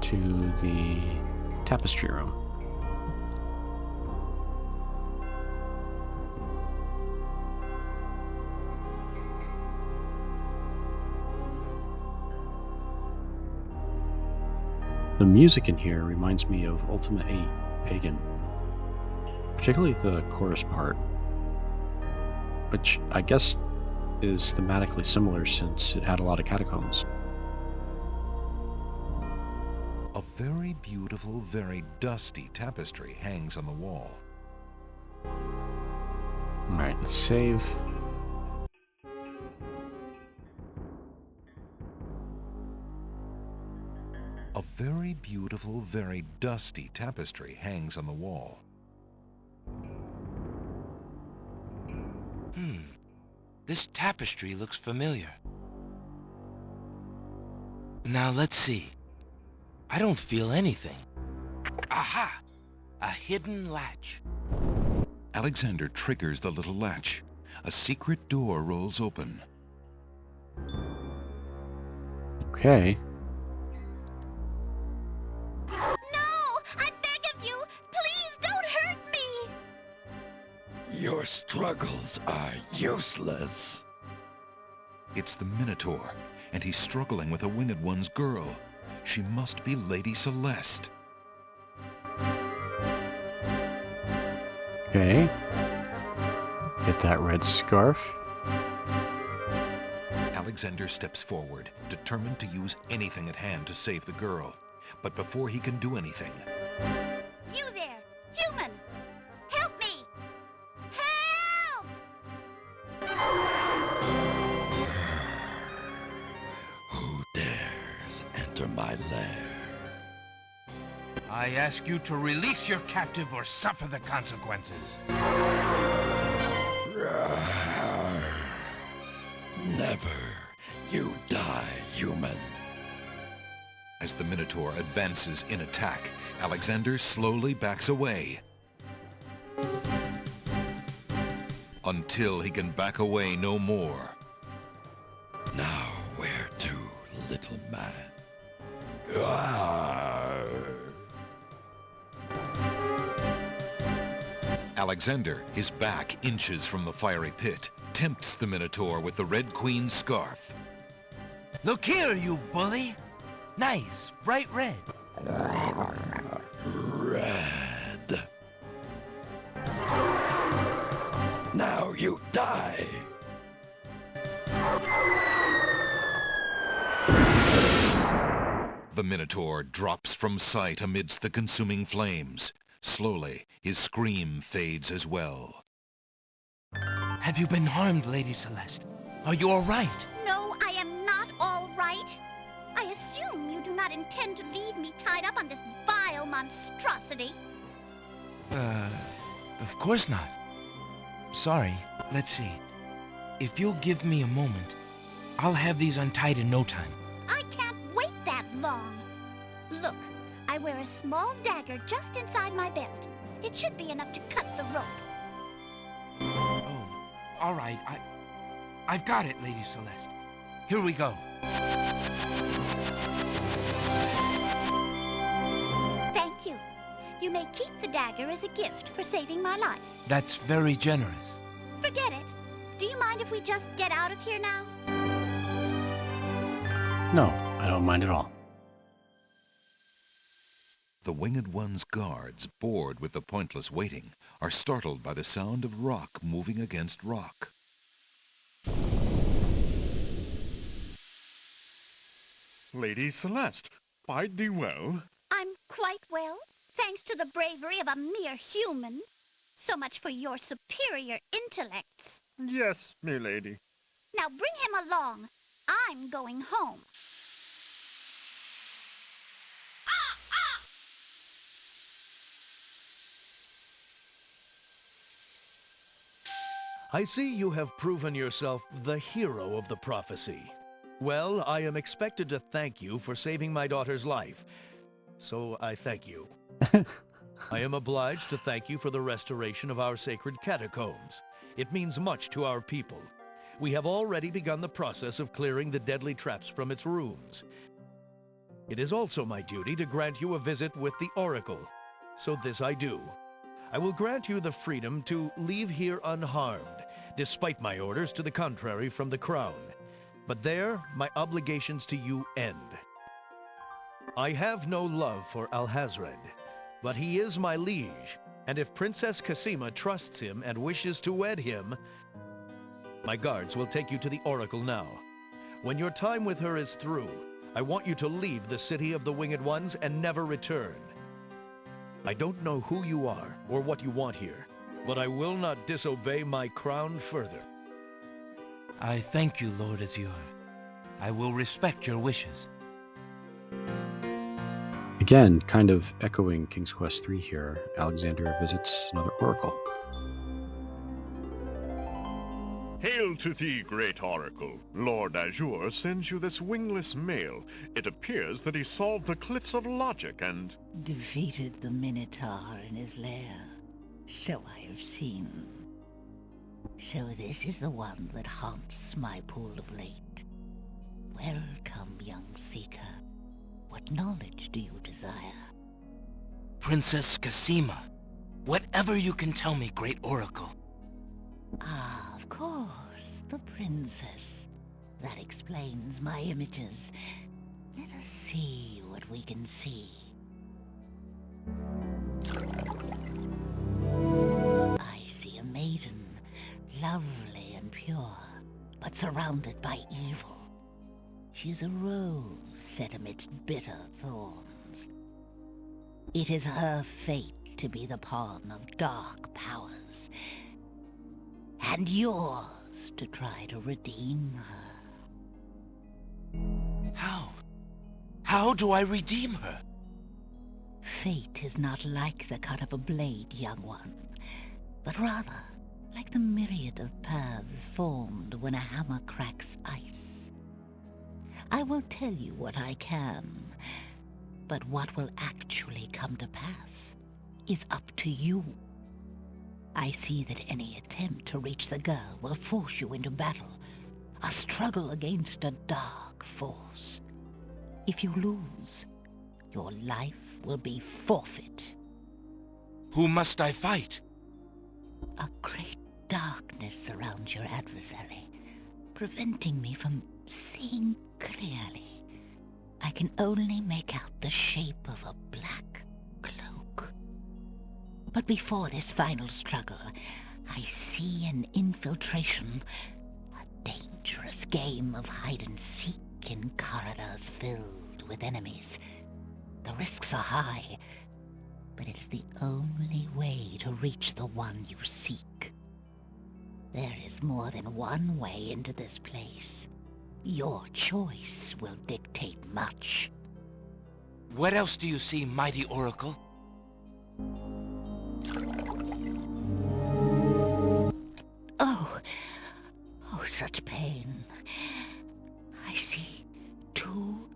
to the tapestry room. The music in here reminds me of Ultima 8 Pagan, particularly the chorus part, which I guess is thematically similar since it had a lot of catacombs. A very beautiful, very dusty tapestry hangs on the wall. Alright, let's save. A very beautiful, very dusty tapestry hangs on the wall. This tapestry looks familiar. Now let's see. I don't feel anything. Aha! A hidden latch. Alexander triggers the little latch. A secret door rolls open. Okay. Your struggles are useless. It's the Minotaur, and he's struggling with a Winged One's girl. She must be Lady Celeste. Okay. Get that red scarf. Alexander steps forward, determined to use anything at hand to save the girl. But before he can do anything... You there, human! Help me! Who dares enter my lair? I ask you to release your captive or suffer the consequences. Never. You die, human. As the Minotaur advances in attack, Alexander slowly backs away. Until he can back away no more. Now where to, little man? Alexander, his back inches from the fiery pit, tempts the Minotaur with the Red Queen's scarf. Look here, you bully! Nice, bright red. Red. Now you die. The Minotaur drops from sight amidst the consuming flames. Slowly, his scream fades as well. Have you been harmed, Lady Celeste? Are you all right? No, I am not all right. I assume you do not intend to leave me tied up on this vile monstrosity. Of course not. Sorry, let's see. If you'll give me a moment, I'll have these untied in no time. I can't wait that long. Look, I wear a small dagger just inside my belt. It should be enough to cut the rope. Oh, all right. I've got it, Lady Celeste. Here we go. Thank you. You may keep the dagger as a gift for saving my life. That's very generous. Forget it. Do you mind if we just get out of here now? No, I don't mind at all. The Winged One's guards, bored with the pointless waiting, are startled by the sound of rock moving against rock. Lady Celeste, bide thee well. I'm quite well, thanks to the bravery of a mere human. So much for your superior intellects. Yes, milady. Now bring him along. I'm going home. I see you have proven yourself the hero of the prophecy. Well, I am expected to thank you for saving my daughter's life, so I thank you. I am obliged to thank you for the restoration of our sacred catacombs. It means much to our people. We have already begun the process of clearing the deadly traps from its rooms. It is also my duty to grant you a visit with the Oracle, so this I do. I will grant you the freedom to leave here unharmed, despite my orders to the contrary from the Crown. But there, my obligations to you end. I have no love for Alhazred, but he is my liege, and if Princess Cassima trusts him and wishes to wed him, my guards will take you to the Oracle now. When your time with her is through, I want you to leave the City of the Winged Ones and never return. I don't know who you are or what you want here, but I will not disobey my crown further. I thank you, Lord Azure. I will respect your wishes. Again, kind of echoing King's Quest III here, Alexander visits another oracle. Hail to thee, great oracle. Lord Azure sends you this wingless mail. It appears that he solved the cliffs of logic and... defeated the Minotaur in his lair. So I have seen. So this is the one that haunts my pool of late. Welcome, young seeker. What knowledge do you desire? Princess Cassima, whatever you can tell me, great oracle. Ah, of course, the princess. That explains my images. Let us see what we can see. I see a maiden, lovely and pure, but surrounded by evil. She is a rose set amidst bitter thorns. It is her fate to be the pawn of dark powers, and yours to try to redeem her. How do I redeem her? Fate is not like the cut of a blade, young one, but rather like the myriad of paths formed when a hammer cracks ice. I will tell you what I can, but what will actually come to pass is up to you. I see that any attempt to reach the girl will force you into battle, a struggle against a dark force. If you lose, your life will be forfeit. Who must I fight? A great darkness surrounds your adversary, preventing me from seeing clearly. I can only make out the shape of a black cloak. But before this final struggle, I see an infiltration, a dangerous game of hide-and-seek in corridors filled with enemies. The risks are high, but it is the only way to reach the one you seek. There is more than one way into this place. Your choice will dictate much. What else do you see, mighty oracle? Oh, such pain. I see two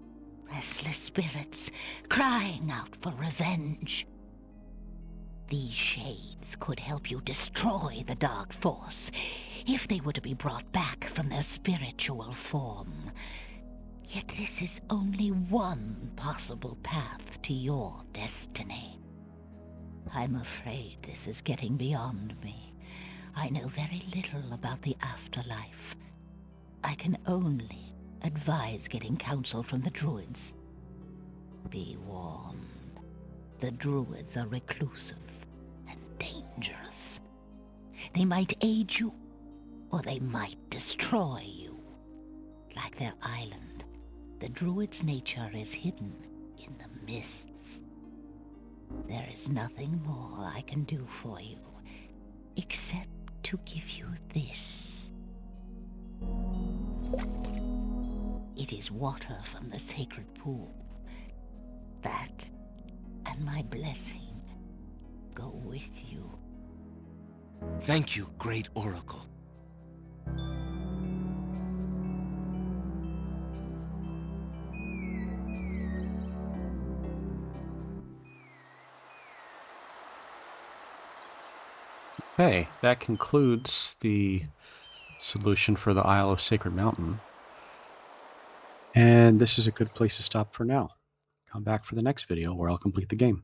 restless spirits, crying out for revenge. These shades could help you destroy the dark force, if they were to be brought back from their spiritual form. Yet this is only one possible path to your destiny. I'm afraid this is getting beyond me. I know very little about the afterlife. I can only advise getting counsel from the druids. Be warned. The druids are reclusive and dangerous. They might aid you, or they might destroy you. Like their island, the druid's nature is hidden in the mists. There is nothing more I can do for you, except to give you this. It is water from the sacred pool. That and my blessing go with you. Thank you, great oracle. Okay, that concludes the solution for the Isle of Sacred Mountain. And this is a good place to stop for now. Come back for the next video where I'll complete the game.